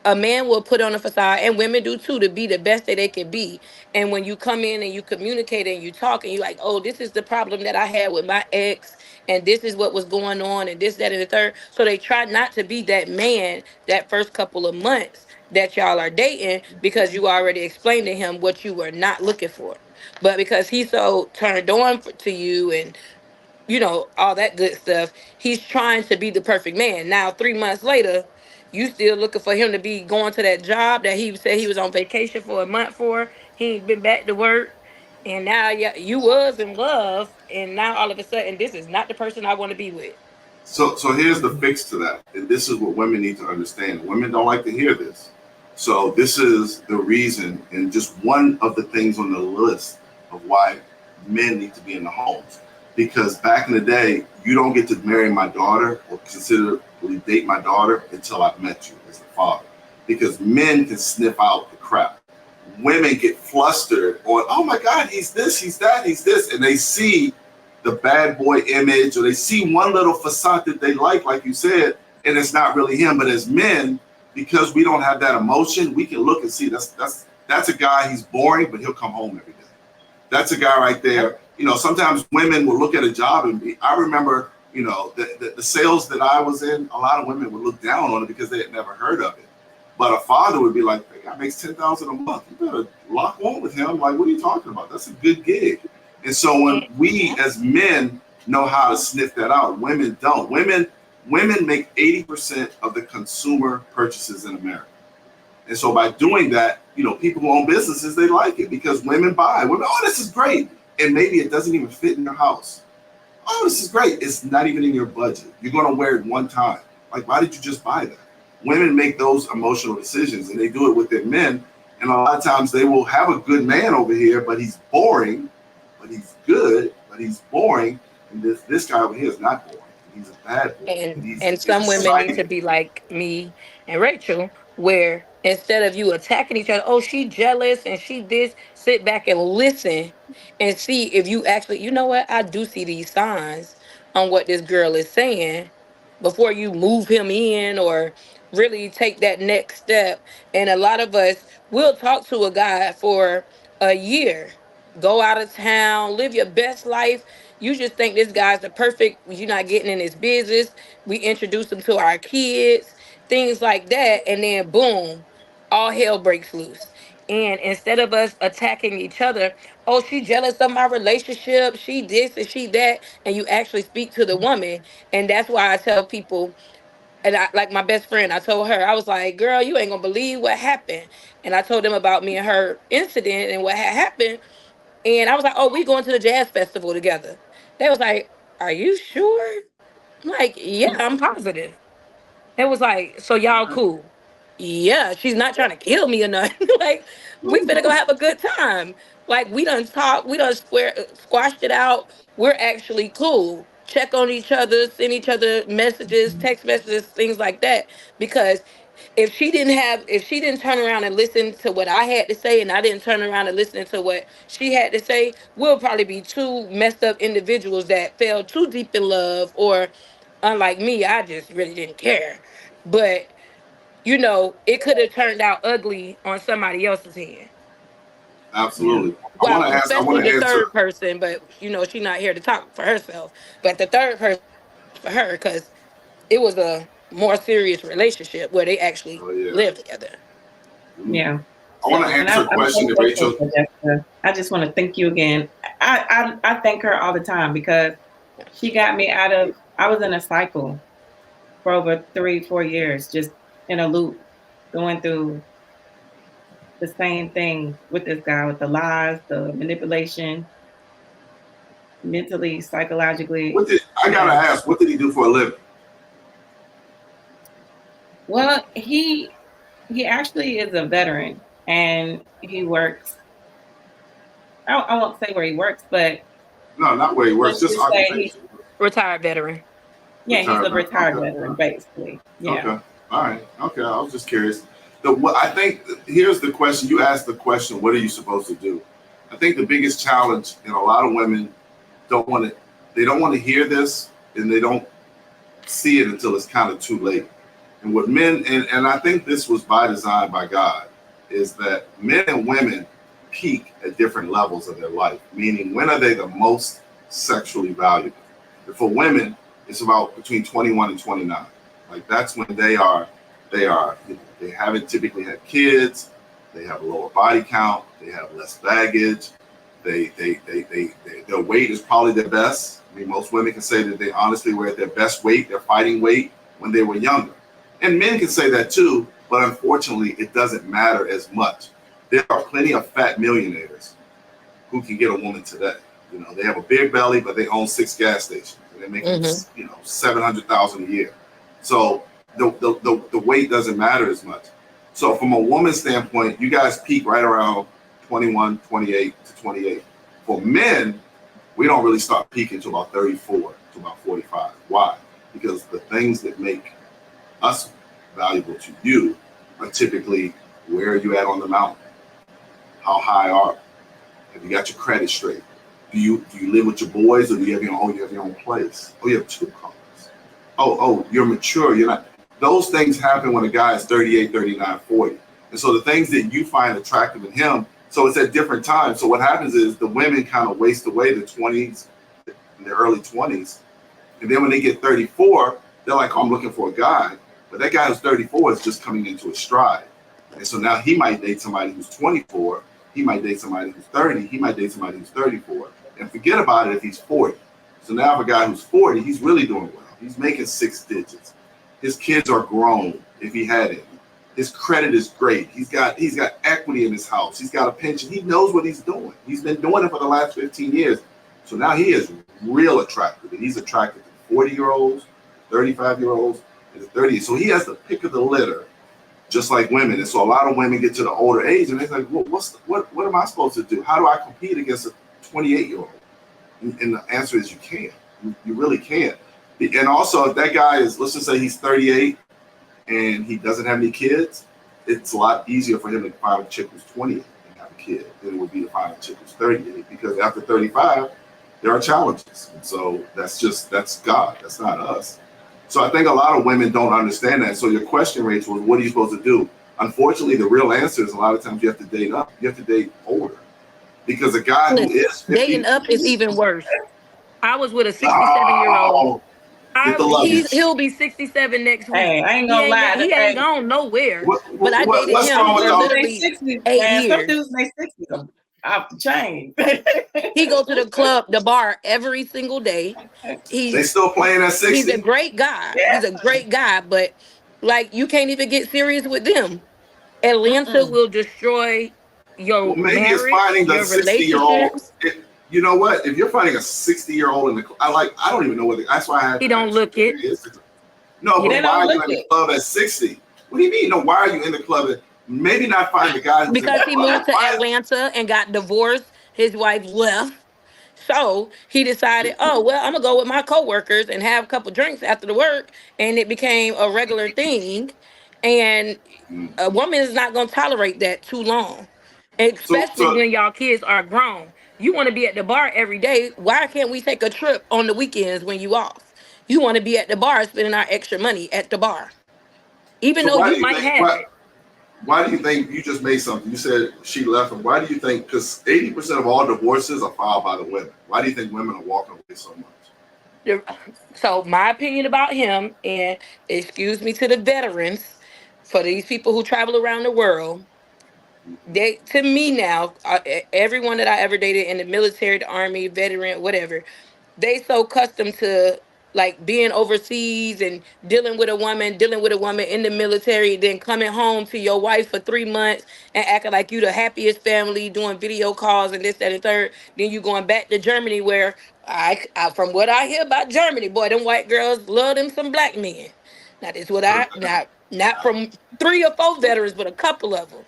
A man will put on a facade, and women do too, to be the best that they can be. And when you come in and you communicate and you talk and you're like, oh, this is the problem that I had with my ex, and this is what was going on, and this, that, and the third. So they try not to be that man that first couple of months that y'all are dating, because you already explained to him what you were not looking for. But because he's so turned on to you and you know, all that good stuff. He's trying to be the perfect man. Now, 3 months later, you still looking for him to be going to that job that he said he was on vacation for a month for. He ain't been back to work. And now you was in love, and now all of a sudden, this is not the person I want to be with. So here's the fix to that. And this is what women need to understand. Women don't like to hear this. So this is the reason, and just one of the things on the list of why men need to be in the homes. Because back in the day, you don't get to marry my daughter or considerably date my daughter until I've met you as the father. Because men can sniff out the crap. Women get flustered on, oh my God, he's this, he's that, he's this. And they see the bad boy image, or they see one little facade that they like you said, and it's not really him. But as men, because we don't have that emotion, we can look and see that's a guy, he's boring, but he'll come home every day. That's a guy right there. You know, sometimes women will look at a job and I remember, you know, the sales that I was in, a lot of women would look down on it because they had never heard of it. But a father would be like, that guy makes $10,000 a month. You better lock on with him. Like, what are you talking about? That's a good gig. And so when we as men know how to sniff that out, women don't. Women make 80% of the consumer purchases in America. And so by doing that, you know, people who own businesses, they like it because women buy. Women, oh, this is great. And maybe it doesn't even fit in your house. Oh, this is great. It's not even in your budget. You're going to wear it one time. Like, why did you just buy that? Women make those emotional decisions, and they do it with their men. And a lot of times they will have a good man over here, but he's boring, but he's good, but he's boring. And this guy over here is not boring. He's a bad boy. And some women need to be like me and Rachel, where instead of you attacking each other, oh, she jealous and she this, sit back and listen and see if you actually, you know what, I do see these signs on what this girl is saying before you move him in or really take that next step. And a lot of us will talk to a guy for a year, go out of town, live your best life. You just think this guy's the perfect, you're not getting in his business. We introduce him to our kids, things like that. And then boom, all hell breaks loose. And instead of us attacking each other, oh, she jealous of my relationship, she this and she that, and you actually speak to the woman. And that's why I tell people, and I like my best friend, I told her, I was like, girl, you ain't gonna believe what happened. And I told them about me and her incident and what had happened. And I was like, oh, we going to the jazz festival together. They was like, are you sure? I'm like, yeah, I'm positive. It was like, so y'all cool? Yeah, she's not trying to kill me or nothing. Like, we finna go have a good time. Like, we done talked, we done squashed it out. We're actually cool. Check on each other, send each other messages, text messages, things like that. Because if she didn't turn around and listen to what I had to say, and I didn't turn around and listen to what she had to say, we'll probably be two messed up individuals that fell too deep in love, or unlike me, I just really didn't care. But you know, it could have turned out ugly on somebody else's hand. Absolutely. Well, I especially want to the answer. third person, but you know, she's not here to talk for herself. But the third person for her, because it was a more serious relationship where they actually Oh, yeah. lived together. Yeah. I want to answer a question to Rachel. I just want to thank you again. I thank her all the time because she got me out of, I was in a cycle for over 3-4 years, just in a loop, going through the same thing with this guy, with the lies, the manipulation, mentally, psychologically. I gotta ask, what did he do for a living? Well, he actually is a veteran, and he works. I won't say where he works, but No, not where he works, just occupation. Retired veteran. Yeah, he's a retired veteran, basically. Yeah. Okay. All right. Okay. I was just curious. I think here's the question. You asked the question, what are you supposed to do? I think the biggest challenge, and a lot of women don't want to hear this, and they don't see it until it's kind of too late. And what men, and I think this was by design by God, is that men and women peak at different levels of their life, meaning when are they the most sexually valuable? And for women, it's about between 21 and 29. Like that's when they haven't typically had kids, they have a lower body count, they have less baggage, their weight is probably their best, I mean, most women can say that they honestly were at their best weight, their fighting weight, when they were younger. And men can say that too, but unfortunately, it doesn't matter as much. There are plenty of fat millionaires who can get a woman today. You know, they have a big belly, but they own 6 gas stations, and they're making you know, $700,000 a year. So the weight doesn't matter as much. So from a woman's standpoint, you guys peak right around 21, 28 to 28. For men, we don't really start peaking to about 34 to about 45. Why? Because the things that make us valuable to you are typically, where are you at on the mountain? How high are you? Have you got your credit straight? Do you live with your boys, or do you have your own place? Oh, you have 2 cars. Oh, you're mature. You're not. Those things happen when a guy is 38, 39, 40. And so the things that you find attractive in him, so it's at different times. So what happens is the women kind of waste away the 20s, in their early 20s. And then when they get 34, they're like, oh, I'm looking for a guy. But that guy who's 34 is just coming into his stride. And so now he might date somebody who's 24. He might date somebody who's 30. He might date somebody who's 34. And forget about it if he's 40. So now if a guy who's 40, he's really doing well. He's making 6 digits. His kids are grown, if he had any. His credit is great. He's got equity in his house. He's got a pension. He knows what he's doing. He's been doing it for the last 15 years. So now he is real attractive. And he's attracted to 40-year-olds, 35-year-olds, and the 30s. So he has the pick of the litter, just like women. And so a lot of women get to the older age and they're like, well, what am I supposed to do? How do I compete against a 28-year-old? And the answer is you can't. You really can't. And also, if that guy is, let's just say he's 38 and he doesn't have any kids, it's a lot easier for him to find a chick who's 28 and have a kid than it would be to find a chick who's 38, because after 35, there are challenges. And so that's God. That's not us. So I think a lot of women don't understand that. So your question, Rachel, was what are you supposed to do? Unfortunately, the real answer is a lot of times you have to date up. You have to date older. Because a guy who is 50, dating up is even worse. I was with a 67-year-old. He'll be 67 next week. Hey, I ain't gonna lie. He ain't gone nowhere. But I dated him for literally 8 years. Some dudes make 60 off the chain. He go to the bar every single day. They still playing at 60. He's a great guy. Yeah. He's a great guy, but like you can't even get serious with them. Atlanta will destroy your marriage, it's finding the your 60-year-old. You know what? If you're finding a 60-year-old in the club, I don't even know what. That's why I have. He don't look it. No, but why are you in the club at 60? What do you mean? No, why are you in the club at? Maybe not find the guy. Because he moved to Atlanta and got divorced. His wife left. So he decided, oh, well, I'm going to go with my coworkers and have a couple drinks after the work. And it became a regular thing. And a woman is not going to tolerate that too long, especially when y'all kids are grown. You want to be at the bar every day. Why can't we take a trip on the weekends when you off? You want to be at the bar spending our extra money at the bar. Even though you might have it. Why do you think you just made something? You said she left, and why do you think? Because 80% of all divorces are filed by the women. Why do you think women are walking away so much? So my opinion about him, and excuse me to the veterans, for these people who travel around the world, they, to me now, everyone that I ever dated in the military, the army, veteran, whatever, they so accustomed to like being overseas and dealing with a woman in the military, then coming home to your wife for 3 months and acting like you the happiest family, doing video calls and this, that, and third. Then you going back to Germany, where I from what I hear about Germany, boy, them white girls love them some black men. Now this what not from 3 or 4 veterans, but a couple of them.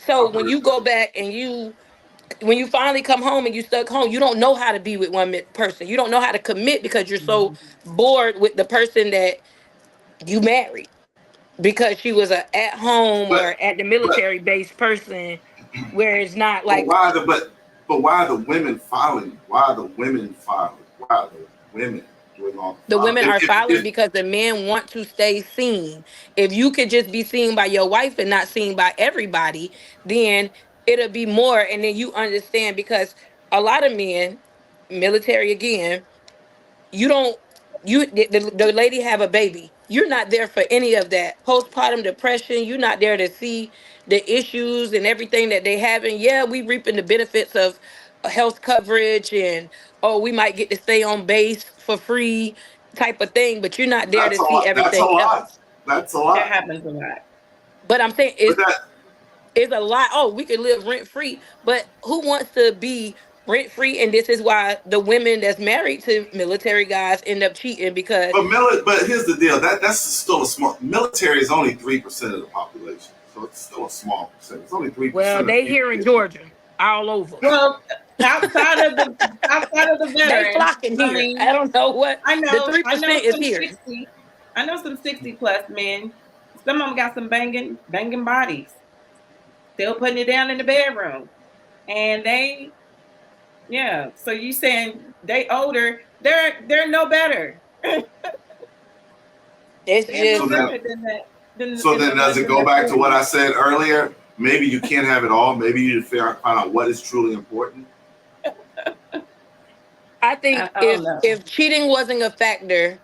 So when you go back and when you finally come home and you stuck home, you don't know how to be with one person. You don't know how to commit because you're so bored with the person that you married, because she was a at home or at the military based person, where it's not like. But why are the women filing? Why are the women filing? Why are the women doing all the women are filing because the men want to stay seen. If you could just be seen by your wife and not seen by everybody, then it'll be more. And then you understand, because a lot of men, military again, the lady have a baby. You're not there for any of that. Postpartum depression, you're not there to see the issues and everything that they have. And yeah, we reaping the benefits of health coverage and oh, we might get to stay on base for free type of thing, but you're not there to That's a see lot. That's a everything lot. else. That's a That lot. happens a lot. But I'm saying But that, it's a lot. Oh, we could live rent free, but who wants to be rent free? And this is why the women that's married to military guys end up cheating because but here's the deal. That's still a small. Military is only 3% of the population, so it's still a small percent. It's only 3%. well, they here in Georgia, all over. Well, outside of the They veterans, flocking here. I mean, I don't know what I know. the 3% is some here. 60. I know some 60 plus men. Some of them got some banging bodies. Still putting it down in the bedroom, and they, yeah. So you saying they older? They're no better. It's They're no just better than that. So then, does it go back to what I said earlier? Maybe you can't have it all. Maybe you need to find out what is truly important. I think I don't know. if cheating wasn't a factor,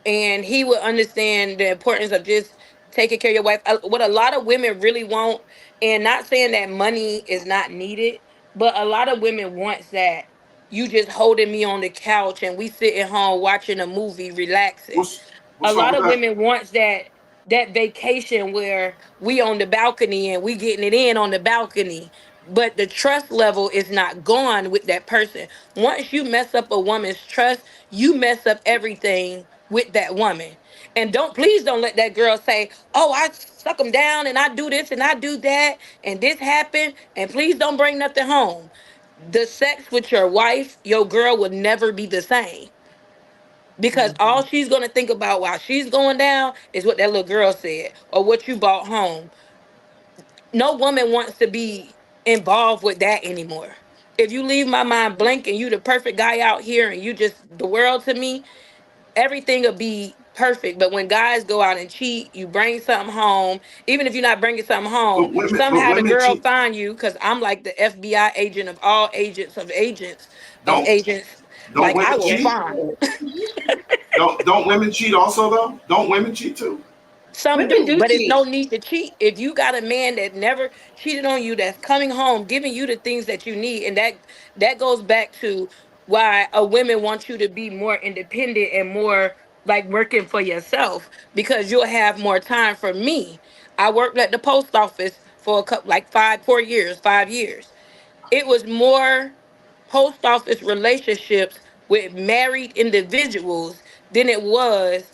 and he would understand the importance of just taking care of your wife. What a lot of women really want, and not saying that money is not needed, but a lot of women wants that you just holding me on the couch and we sitting home watching a movie, relaxing. What's A wrong lot with of that? women wants that vacation where we on the balcony and we getting it in on the balcony, but the trust level is not gone with that person. Once you mess up a woman's trust, you mess up everything with that woman. And please don't let that girl say, oh, I suck them down and I do this and I do that and this happened, and please don't bring nothing home. The sex with your wife, your girl, would never be the same, because all she's going to think about while she's going down is what that little girl said or what you brought home. No woman wants to be involved with that anymore. If you leave my mind blank and you the perfect guy out here and you just the world to me, everything will be perfect. But when guys go out and cheat, you bring something home. Even if you're not bringing something home, But somehow the women girl cheat. find you, because I'm like the FBI agent of all agents of agents of Don't agents. don't Like, I women will cheat? find. Don't women cheat also though? Don't women cheat too? Some Women do, do but it's cheat. no need to cheat. If you got a man that never cheated on you, that's coming home, giving you the things that you need, and that goes back to why a women want you to be more independent and more like working for yourself, because you'll have more time for me. I worked at the post office for a couple, like 4 years, 5 years. It was more post office relationships with married individuals than it was,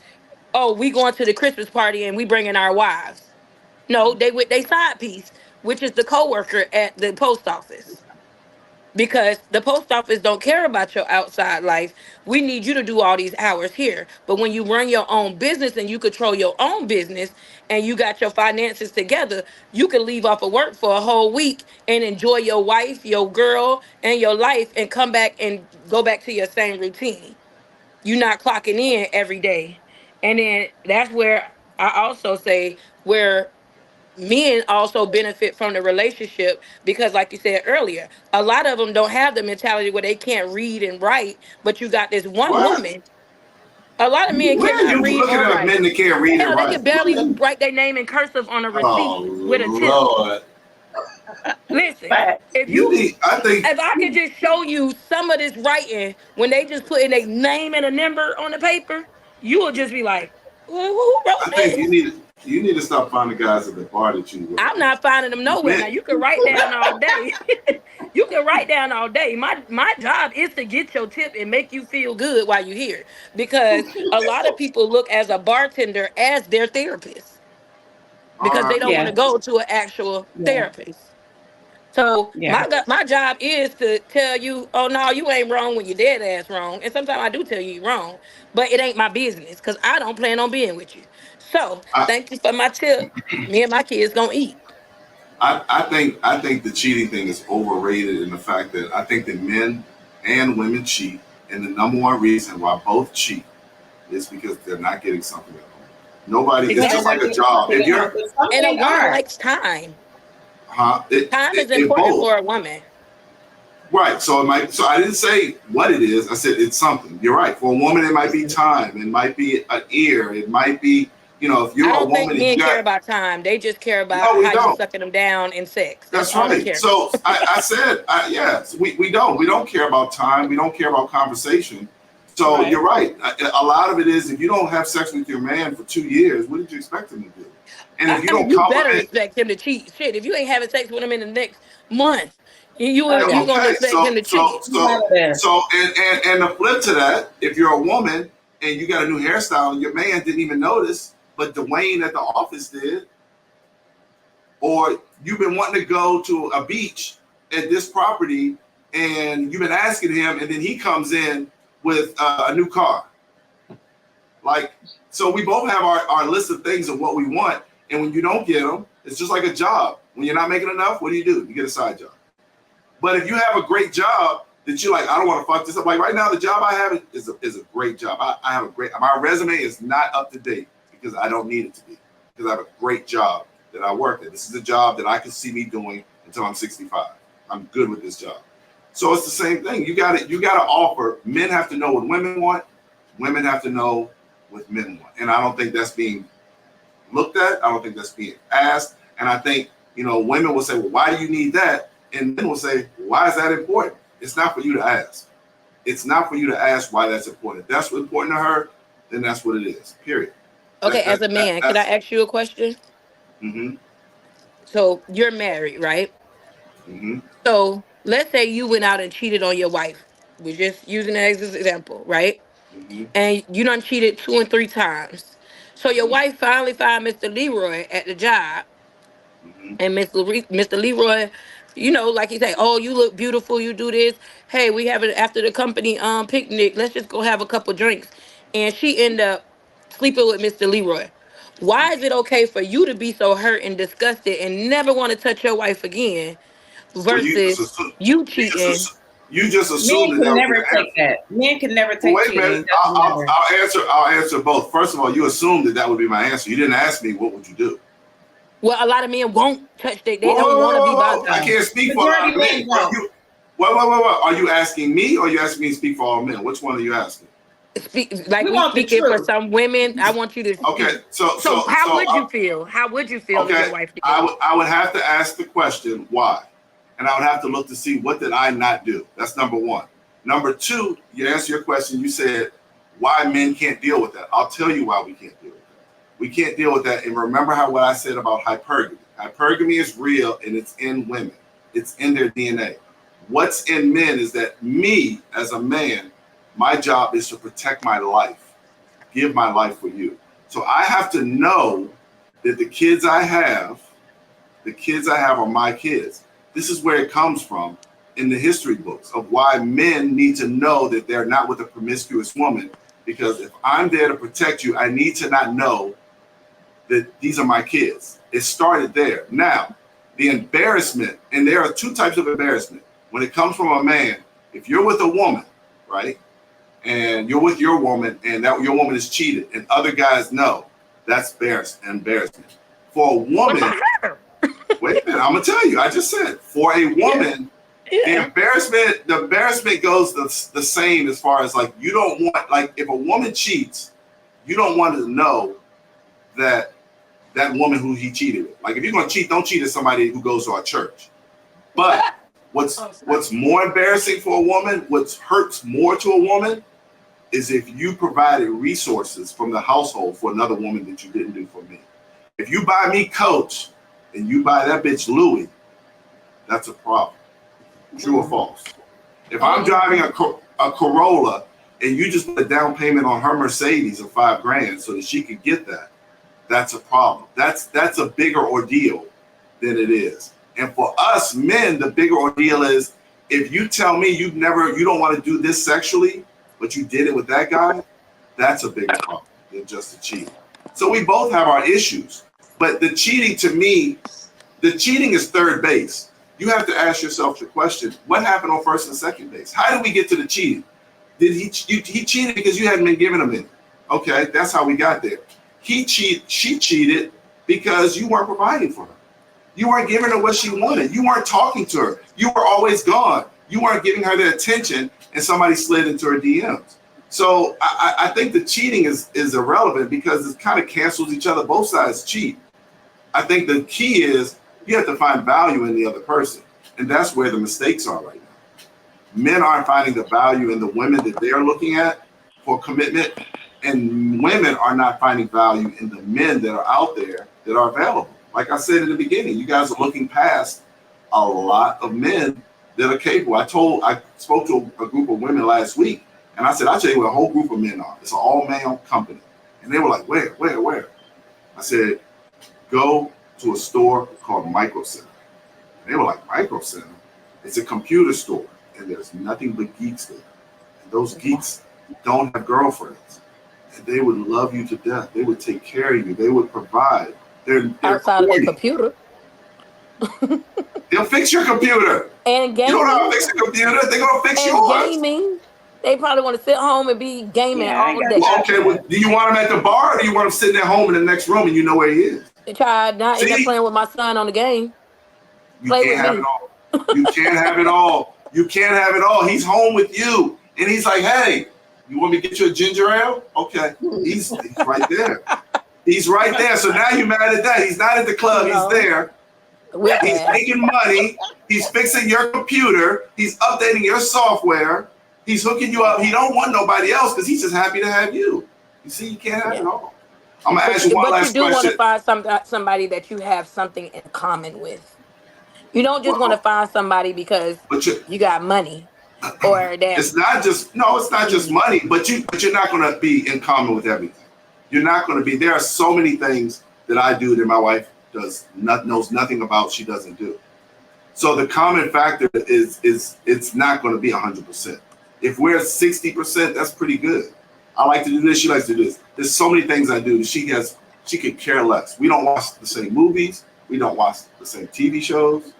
oh, we going to the Christmas party and we bringing our wives. No, they with their side piece, which is the coworker at the post office. Because the post office don't care about your outside life. We need you to do all these hours here. But when you run your own business and you control your own business and you got your finances together, you can leave off of work for a whole week and enjoy your wife, your girl, and your life, and come back and go back to your same routine. You're not clocking in every day. And then that's where I also say where men also benefit from the relationship, because like you said earlier, a lot of them don't have the mentality where they can't read and write, but you got this one What? woman. A lot of men Where are cannot you read looking or at write. men that can't read and Hell, they write? can barely write their name in cursive on a receipt Oh with a tip. Lord. Listen, Fact. if if I could just show you some of this writing when they just put in a name and a number on the paper, you will just be like, well, who I wrote think this? you need to stop finding guys at the bar that you work. I'm not finding them nowhere. Now Man. you can write down all day. You can write down all day. My job is to get your tip and make you feel good while you're here. Because a lot of people look as a bartender as their therapist, because they don't want to Yeah. go to an actual Yeah. therapist. So Yeah. my job is to tell you, oh no, you ain't wrong when you're dead ass wrong. And sometimes I do tell you you're wrong, but it ain't my business because I don't plan on being with you. So I, thank you for my tip. Me and my kids gonna eat. I think the cheating thing is overrated in the fact that I think that men and women cheat, and the number one reason why both cheat is because they're not getting something at home. Nobody, it's just like a job. If you're, And a woman likes time. Time is important both. for a woman. Right. So I didn't say what it is. I said it's something. You're right. For a woman, it might be time. It might be an ear. It might be, you know, if I you're a don't think woman and men you care got, about time. They just care about no, we how you don't. sucking them down in sex. That's That's all they right. care. So I said, yes, we don't care about time. We don't care about conversation. So Right. you're right. A lot of it is, if you don't have sex with your man for 2 years, what did you expect him to do? And if you I mean, don't you better compliment, expect him to cheat. Shit, if you ain't having sex with him in the next month, you Oh, yeah. gonna okay, expect him to cheat. and the flip to that, if you're a woman and you got a new hairstyle and your man didn't even notice, but Dwayne at the office did, or you've been wanting to go to a beach at this property and you've been asking him, and then he comes in with a new car. Like, so we both have our list of things of what we want, and when you don't get them, it's just like a job. When you're not making enough, what do? You get a side job. But if you have a great job that you're like, I don't want to fuck this up. Like right now, the job I have is a great job. I have a great, my resume is not up to date because I don't need it to be, because I have a great job that I work at. This is a job that I can see me doing until I'm 65. I'm good with this job. So it's the same thing. You got to offer. Men have to know what women want. Women have to know what men want. And I don't think that's being looked at. I don't think that's being asked. And I think, you know, women will say, well, why do you need that? And men will say, why is that important? It's not for you to ask. It's not for you to ask why that's important. If that's what's important to her, then that's what it is, period. Okay, as a man, can I ask you a question? Mm-hmm. So you're married, right? Mm-hmm. So let's say you went out and cheated on your wife. We're just using that as an example, right? Mm-hmm. And you done cheated 2 and 3 times. So your wife finally found Mr. Leroy at the job, Mm-hmm. and Mr. Leroy, you know, like he say, oh, you look beautiful, you do this. Hey, we have it after the company picnic. Let's just go have a couple drinks. And she end up sleeping with Mr. Leroy. Why is it okay for you to be so hurt and disgusted and never want to touch your wife again Well, you just versus assume, you cheating? you just Men assumed that can was never the take answer. that. Men can never Well, take wait a cheating. minute. I'll answer both. First of all, you assumed that would be my answer. You didn't ask me what would you do. Well, a lot of men won't touch they Whoa, don't whoa, want to be whoa, whoa. bothered. I can't speak for a lot of men. Wait. Are you asking me, or are you asking me to speak for all men? Which one are you asking? Speak like We we want the speaking for truth. some women. I want you to speak. Okay, So how would you feel? How would you feel if okay, your wife did? I would have to ask the question why, and I would have to look to see what did I not do. That's number one. Number two, you answer your question. You said why men can't deal with that. I'll tell you why we can't deal with that. We can't deal with that. And remember what I said about hypergamy. Hypergamy is real, and it's in women. It's in their DNA. What's in men is that me as a man, my job is to protect my life, give my life for you. So I have to know that the kids I have are my kids. This is where it comes from in the history books of why men need to know that they're not with a promiscuous woman. Because if I'm there to protect you, I need to not know that these are my kids. It started there. Now, the embarrassment, and there are 2 types of embarrassment. When it comes from a man, if you're with a woman, right, and you're with your woman, and that your woman is cheated, and other guys know, that's embarrassment. For a woman, wait a minute, I'm gonna tell you. I just said for a woman, the embarrassment goes the same as far as like you don't want, like if a woman cheats, you don't want to know that woman who he cheated with. Like if you're gonna cheat, don't cheat at somebody who goes to our church. But what's more embarrassing for a woman, what hurts more to a woman, is if you provided resources from the household for another woman that you didn't do for me. If you buy me Coach and you buy that bitch Louis, that's a problem. True or false? If I'm driving a Corolla and you just put a down payment on her Mercedes of $5,000 so that she could get that, that's a problem. That's a bigger ordeal than it is. And for us men, the bigger ordeal is if you tell me you don't want to do this sexually, but you did it with that guy, that's a bigger problem than just the cheating. So we both have our issues. But the cheating, to me, the cheating is third base. You have to ask yourself the question, what happened on first and second base? How did we get to the cheating? Did he cheated because you hadn't been giving him any? Okay, that's how we got there. She cheated because you weren't providing for her. You weren't giving her what she wanted. You weren't talking to her. You were always gone. You weren't giving her the attention, and somebody slid into her DMs. So I think the cheating is irrelevant because it kind of cancels each other. Both sides cheat. I think the key is you have to find value in the other person. And that's where the mistakes are right now. Men aren't finding the value in the women that they're looking at for commitment. And women are not finding value in the men that are out there that are available. Like I said in the beginning, you guys are looking past a lot of men that are capable. I spoke to a group of women last week, and I said, I'll tell you what a whole group of men are. It's an all-male company. And they were like, where? I said, go to a store called Micro Center. And they were like, Micro Center? It's a computer store, and there's nothing but geeks there. And those geeks don't have girlfriends. And they would love you to death. They would take care of you. They would provide. They're outside of the computer. They'll fix your computer. And gaming. You don't know how to fix a computer. They're going to fix yours. Gaming. They probably want to sit home and be gaming all day. Well, okay, well, do you want him at the bar or do you want him sitting at home in the next room and you know where he is? They tried not end up playing with my son on the game. You can't have it all. You can't have it all. You can't have it all. He's home with you. And he's like, hey, you want me to get you a ginger ale? Okay. He's right there. He's right there. So now you're mad at that. He's not at the club. He's there. He's making money. He's fixing your computer. He's updating your software. He's hooking you up. He don't want nobody else because he's just happy to have you. You see, you can't have it all. I'm going to ask you one last question. But you do want to find somebody that you have something in common with. You don't just want to find somebody because you got money. Or that. It's not just money, but you're not going to be in common with everything. You're not going to be. There are so many things that I do that my wife knows nothing about. She doesn't do. So the common factor is it's not going to be 100%. If we're at 60%, that's pretty good. I like to do this. She likes to do this. There's so many things I do. She could care less. We don't watch the same movies. We don't watch the same TV shows.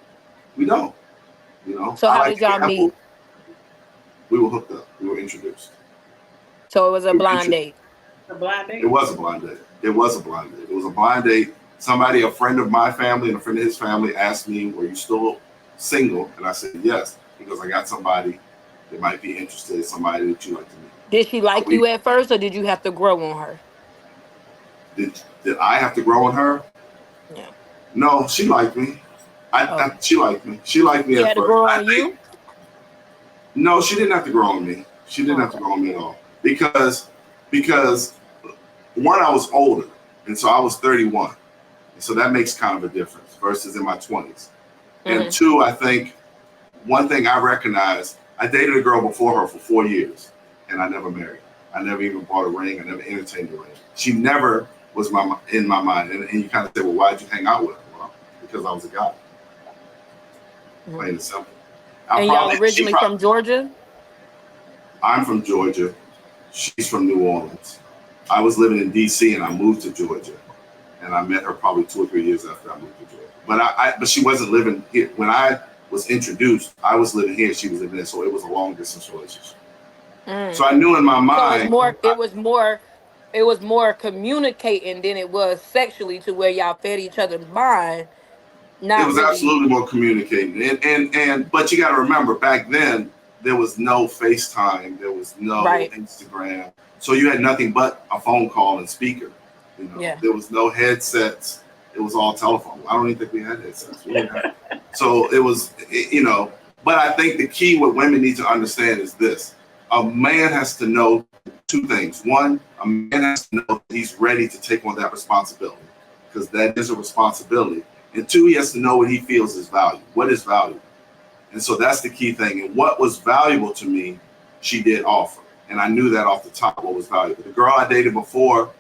We don't. You know. So how did y'all meet? We were hooked up. We were introduced. So it was a blind date. A blind date? It was a blind date. It was a blind date. It was a blind date. Somebody, a friend of my family and a friend of his family asked me, were you still single? And I said, yes, because I got somebody that might be interested, somebody that you like to meet. Did she like you at first or did you have to grow on her? Did I have to grow on her? Yeah. No, she liked me. She liked me. She liked me at first. She had to grow on you? No, she didn't have to grow on me. She didn't have to grow on me at all. Because one, I was older, and so I was 31. And so that makes kind of a difference versus in my 20s. And two, I think one thing I recognized, I dated a girl before her for 4 years, and I never married. I never even bought a ring. I never entertained a ring. She never was in my mind. And you kind of say, well, why'd you hang out with her? Well, because I was a guy. Plain and simple. And y'all originally from Georgia? I'm from Georgia. She's from New Orleans. I was living in D.C. and I moved to Georgia. And I met her probably 2 or 3 years after I moved to Georgia. But she wasn't living here. When I was introduced, I was living here, she was living there. So it was a long distance relationship. So I knew in my mind. It was more communicating than it was sexually to where y'all fed each other's mind. It was absolutely more communicating. But you got to remember, back then, there was no FaceTime. There was no Instagram. So you had nothing but a phone call and speaker. You know? There was no headsets. It was all telephone. I don't even think we had headsets. So it was, but I think the key what women need to understand is this. A man has to know two things. One, a man has to know that he's ready to take on that responsibility because that is a responsibility. And two, he has to know what he feels is value. What is value? And so that's the key thing. And what was valuable to me, she did offer. And I knew that off the top what was valuable. The girl I dated before,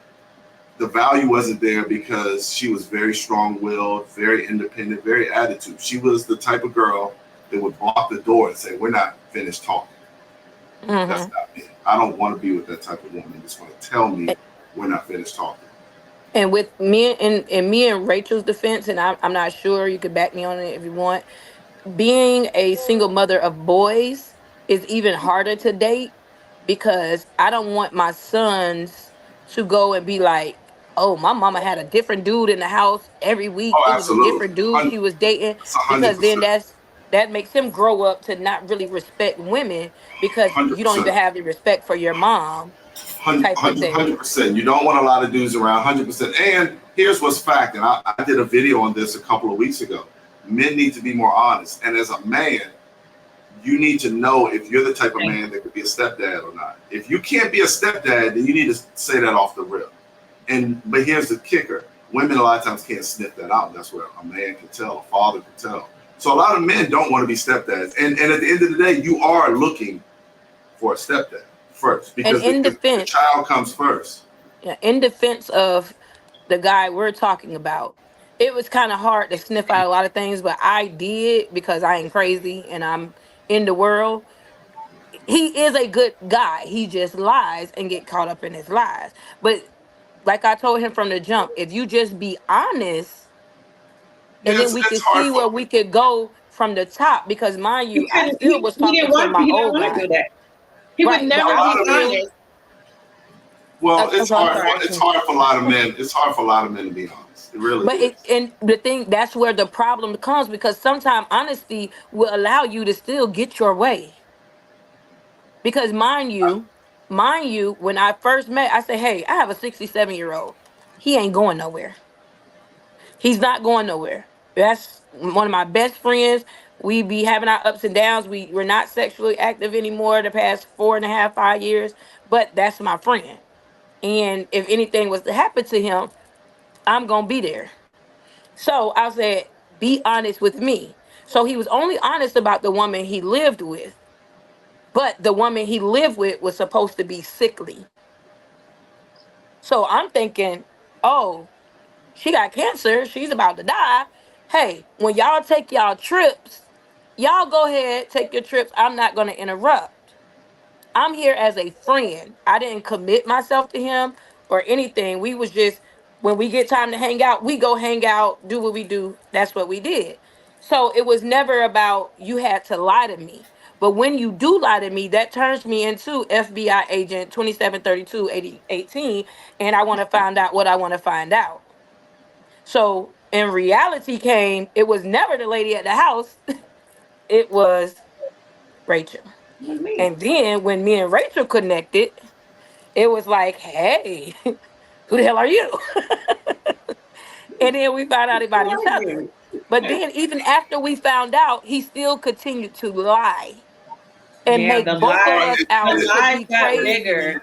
the value wasn't there because she was very strong-willed, very independent, very attitude. She was the type of girl that would block the door and say, we're not finished talking. That's not me. I don't want to be with that type of woman that's going to tell me we're not finished talking. And with me and Rachel's defense, and I'm not sure, you could back me on it if you want, being a single mother of boys is even harder to date because I don't want my sons to go and be like, oh, my mama had a different dude in the house every week. Oh, it was a different dude she was dating. 100%. Because then that makes him grow up to not really respect women because Hundred you don't even percent. have the respect for your mom type of thing. 100%. You don't want a lot of dudes around. 100%. And here's what's fact. And I did a video on this a couple of weeks ago. Men need to be more honest. And as a man, you need to know if you're the type of man that could be a stepdad or not. If you can't be a stepdad, then you need to say that off the rip. But here's the kicker. Women a lot of times can't sniff that out. That's where a man can tell, a father can tell. So a lot of men don't want to be stepdads. And at the end of the day, you are looking for a stepdad first because the child comes first. Yeah, in defense of the guy we're talking about, it was kind of hard to sniff out a lot of things, but I did because I ain't crazy and I'm in the world. He is a good guy. He just lies and get caught up in his lies. But like I told him from the jump, if you just be honest, and then we could see where we could go from the top. Because mind you, I still was talking to my old guy. He would never be honest. Well, it's hard. It's hard for a lot of men. It's hard for a lot of men to be honest. It really is. And the thing, that's where the problem comes, because sometimes honesty will allow you to still get your way. Because mind you, when I first met, I said, hey, I have a 67-year-old. He ain't going nowhere. He's not going nowhere. That's one of my best friends. We be having our ups and downs. We're not sexually active anymore the past 4.5, 5 years, but that's my friend. And if anything was to happen to him, I'm going to be there. So I said, be honest with me. So he was only honest about the woman he lived with. But the woman he lived with was supposed to be sickly. So I'm thinking, oh, she got cancer. She's about to die. Hey, when y'all take y'all trips, y'all go ahead, take your trips. I'm not going to interrupt. I'm here as a friend. I didn't commit myself to him or anything. We was just, when we get time to hang out, we go hang out, do what we do. That's what we did. So it was never about you had to lie to me. But when you do lie to me, that turns me into FBI agent 2732-8018, and I want to find out what I want to find out. So in reality came, it was never the lady at the house. It was Rachel. And then when me and Rachel connected, it was like, hey, who the hell are you? And then we found out about each other. But then even after we found out, he still continued to lie and make both of us out to be crazy.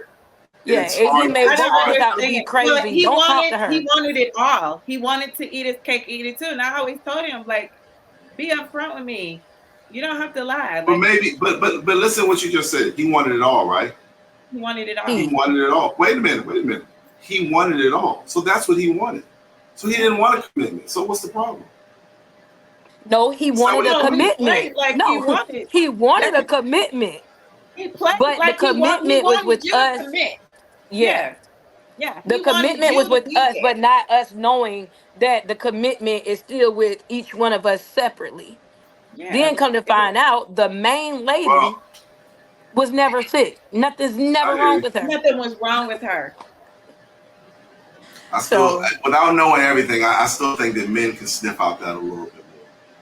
Yeah, and he made both of us out to be crazy. Don't talk to her. He wanted it all. He wanted to eat his cake, eat it too. And I always told him, like, be upfront with me. You don't have to lie. But maybe, but listen what you just said. He wanted it all, right? He wanted it all. He wanted it all. Wait a minute. He wanted it all. So that's what he wanted. So he didn't want a commitment. So what's the problem? No, he wanted a commitment. He wanted a commitment. But the commitment was with us. Yeah. The commitment was with us, but not us knowing that the commitment is still with each one of us separately. Then come to find out, the main lady was never sick. Nothing's never wrong with her. Nothing was wrong with her. I still, without knowing everything, I still think that men can sniff out that a little bit more.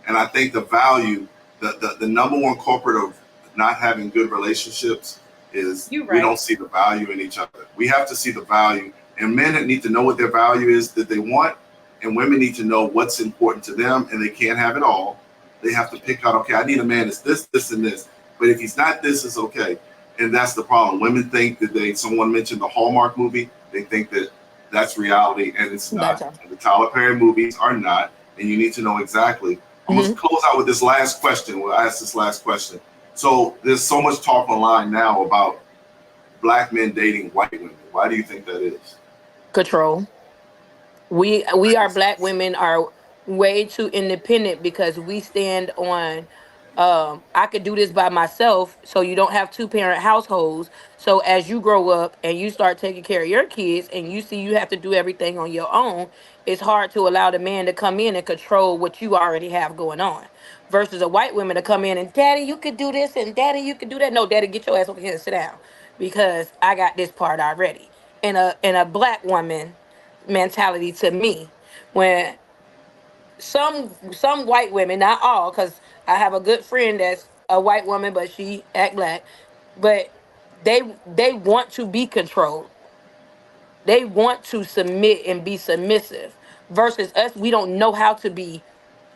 And I think the value, the number one culprit of not having good relationships is we don't see the value in each other. We have to see the value, and men need to know what their value is that they want, and women need to know what's important to them, and they can't have it all. They have to pick out, okay, I need a man that's this, this, and this. But if he's not this, it's okay. And that's the problem. Women think that someone mentioned the Hallmark movie. They think that that's reality, and it's not. And the Tyler Perry movies are not, and you need to know exactly. I'm going to close out with this last question. We'll ask this last question. So there's so much talk online now about black men dating white women. Why do you think that is? Control. We are black women are way too independent because we stand on I could do this by myself, so you don't have 2-parent households. So as you grow up and you start taking care of your kids and you see you have to do everything on your own, it's hard to allow the man to come in and control what you already have going on. Versus a white woman to come in and, daddy, you could do this, and daddy, you could do that. No, daddy, get your ass over here and sit down because I got this part already. And a black woman mentality to me, when some white women, not all, because I have a good friend that's a white woman, but she act black. But they want to be controlled. They want to submit and be submissive. Versus us, we don't know how to be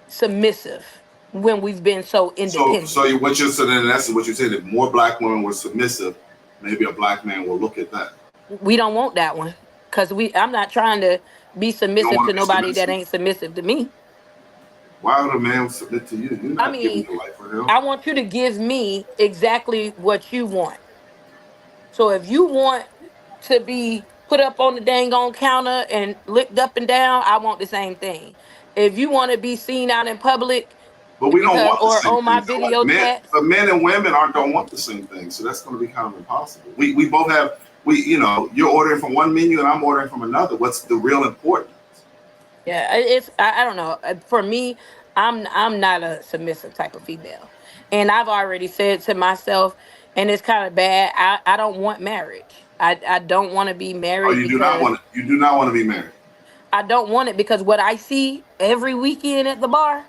submissive when we've been so independent. What you're saying, in essence, what you're saying, if more black women were submissive, maybe a black man will look at that. We don't want that one because I'm not trying to be submissive to nobody submissive? that ain't submissive to me. Why would a man submit to you? You're not giving your life for him. I want you to give me exactly what you want. So if you want to be put up on the dang on counter and licked up and down, I want the same thing. If you want to be seen out in public, but we don't want the or same on my thing. video chats, but men and women don't want the same thing, so that's going to be kind of impossible. We both have you're ordering from one menu and I'm ordering from another. What's the real importance? Yeah, I don't know. For me, I'm not a submissive type of female, and I've already said to myself, and it's kind of bad. I don't want marriage. I don't want to be married. Oh, you do not want to be married. I don't want it because what I see every weekend at the bar,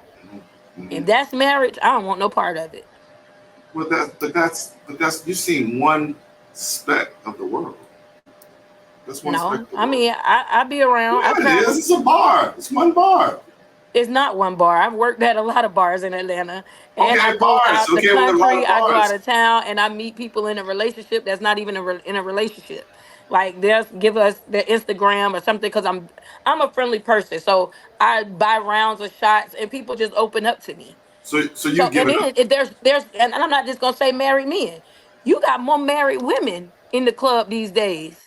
if that's marriage, I don't want no part of it. Well, that's you've seen one speck of the world. That's one speck of the world. I mean, I be around. Yeah, it is. It's a bar. It's one bar. It's not one bar. I've worked at a lot of bars in Atlanta. And I go out the country, I go out of town, and I meet people in a relationship that's not even in a relationship. Like they'll give us their Instagram or something because I'm a friendly person. So I buy rounds of shots and people just open up to me. So you give it up. There's and I'm not just gonna say married men. You got more married women in the club these days.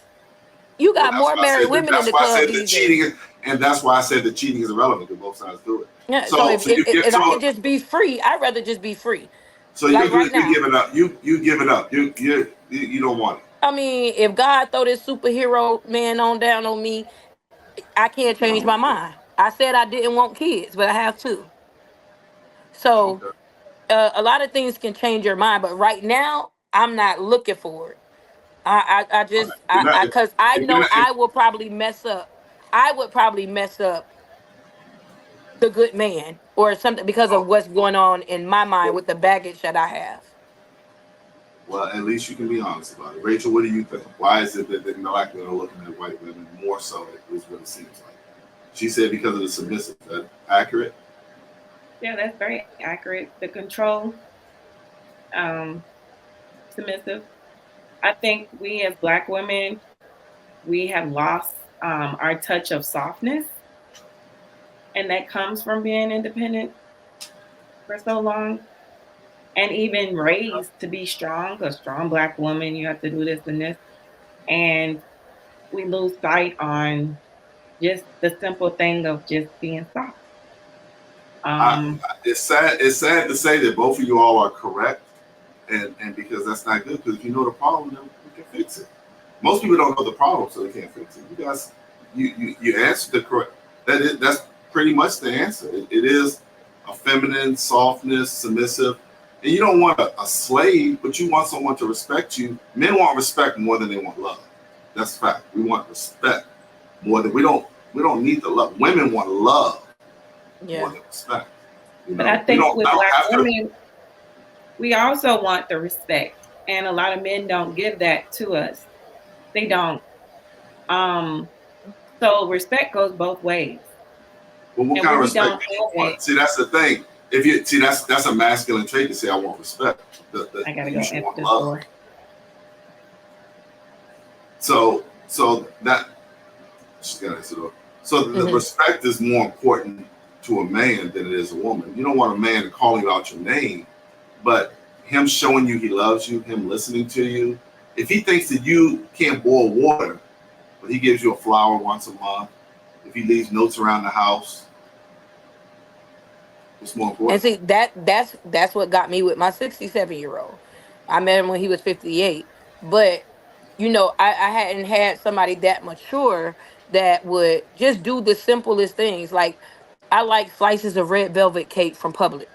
You got more married women in the club these days. And that's why I said that cheating is irrelevant because both sides do it. Yeah, so if I could just be free, I'd rather just be free. So like you give it up. You give it up. You don't want it. I mean, if God throw this superhero man down on me, I can't change my mind. I said I didn't want kids, but I have two. So a lot of things can change your mind, but right now I'm not looking for it. Because I know I will probably mess up. I would probably mess up the good man or something because of what's going on in my mind with the baggage that I have. Well, at least you can be honest about it. Rachel, what do you think? Why is it that the black men are looking at white women more so is what it seems like? She said because of the submissive. Is that accurate? Yeah, that's very accurate. The control, submissive. I think we as black women, we have lost our touch of softness. And that comes from being independent for so long. And even raised to be strong, a strong black woman, you have to do this and this. And we lose sight on just the simple thing of just being soft. It's sad to say that both of you all are correct. And because that's not good, because if you know the problem, then we can fix it. Most people don't know the problem, so they can't fix it. You guys, you answered the correct. That's pretty much the answer. It is a feminine, softness, submissive. And you don't want a slave, but you want someone to respect you. Men want respect more than they want love. That's a fact. We want respect more than we don't need the love. Women want love more than respect. But I think with black women, we also want the respect. And a lot of men don't give that to us. They don't. So respect goes both ways. Well, what kind of respect do you want? See, that's the thing. If you see, that's a masculine trait to say I want respect. I gotta go answer this door. So that she's got to answer the door. So the respect is more important to a man than it is a woman. You don't want a man calling you out your name, but him showing you he loves you, him listening to you. If he thinks that you can't boil water, but he gives you a flower once a month, if he leaves notes around the house. More important. And see that's what got me with my 67-year-old. I met him when he was 58, but I hadn't had somebody that mature that would just do the simplest things. Like I like slices of red velvet cake from Publix.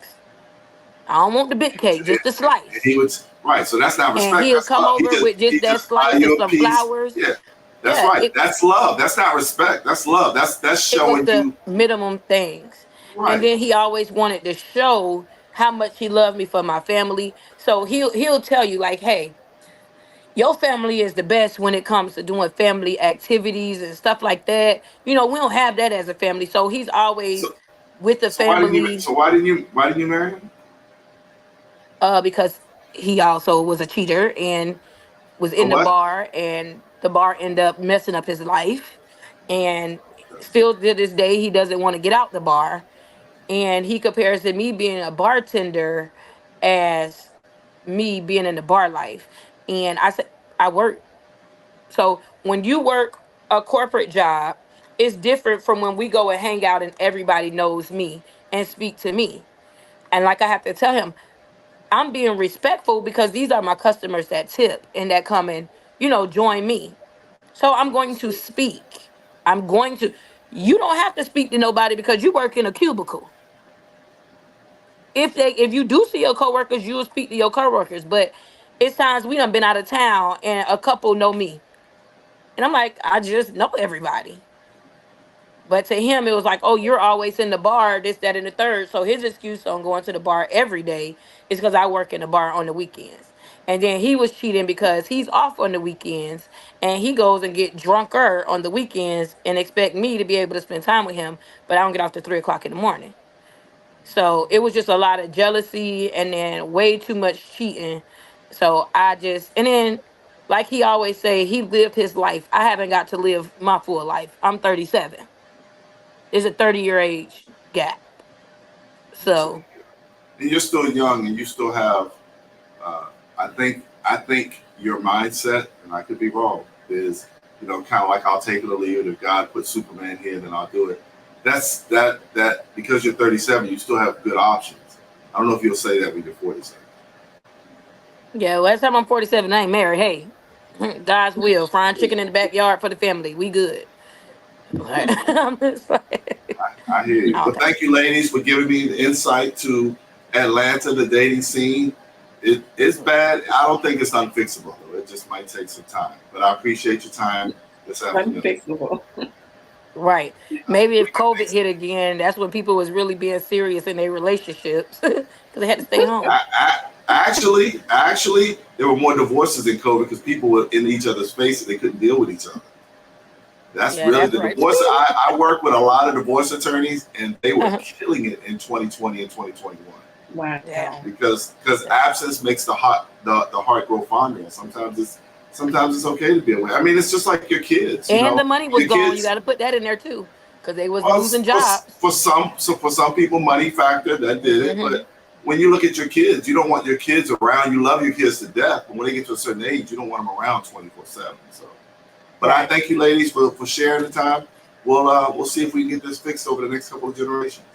I don't want the big cake, just the slice. And he would so that's not respect. And he'll come over with just that slice and some flowers. Yeah. That's right. That's love. That's not respect. That's love. That's showing the minimum things. Right. And then he always wanted to show how much he loved me for my family. So he'll tell you like, hey, your family is the best when it comes to doing family activities and stuff like that. You know, we don't have that as a family. So he's always So, with the so why didn't you? family So why didn't you marry him? because he also was a cheater and was A in the what? bar, and the bar ended up messing up his life. And still to this day, he doesn't want to get out the bar. And he compares to me being a bartender as me being in the bar life. And I said, I work. So when you work a corporate job, it's different from when we go and hang out and everybody knows me and speak to me. And like I have to tell him, I'm being respectful because these are my customers that tip and that come and, join me. So I'm going to speak. I'm going to, you don't have to speak to nobody because you work in a cubicle. If you do see your coworkers, you'll speak to your coworkers. But it's times we done been out of town and a couple know me. And I'm like, I just know everybody. But to him, it was like, oh, you're always in the bar, this, that, and the third. So his excuse on going to the bar every day is because I work in the bar on the weekends. And then he was cheating because he's off on the weekends and he goes and get drunker on the weekends and expect me to be able to spend time with him, but I don't get off till 3 o'clock in the morning. So it was just a lot of jealousy and then way too much cheating. So and then like he always say, he lived his life. I haven't got to live my full life. I'm 37. There's a 30-year age gap. So So you're still young, and you still have. I think your mindset, and I could be wrong, is kind of like I'll take it or leave it. If God puts Superman here, then I'll do it. That's that because you're 37, you still have good options. I don't know if you'll say that when you're 47. yeah, last time I'm 47, I ain't married. Hey, God's will. Frying chicken in the backyard for the family. We good. Like, I'm just like, I hear you. no, But thank you, ladies, for giving me the insight to Atlanta, the dating scene. It's bad. I don't think it's unfixable, though. It just might take some time. But I appreciate your time this afternoon. Unfixable. right. Maybe if COVID hit again, that's when people was really being serious in their relationships because they had to stay home. Actually, there were more divorces in COVID because people were in each other's faces. They couldn't deal with each other. That's Yeah, really that's the right. divorce. I work with a lot of divorce attorneys, and they were killing it in 2020 and 2021. Wow. Yeah. Because absence makes the heart grow fonder. And sometimes it's okay to be away. I mean, it's just like your kids. And the money was Your gone. You kids, got to put that in there too, because they was well, losing jobs. for some people, money factor that did it. Mhm. But when you look at your kids, you don't want your kids around. You love your kids to death, but when they get to a certain age, you don't want them around 24/7. So, but I thank you, ladies, for sharing the time. We'll see if we can get this fixed over the next couple of generations.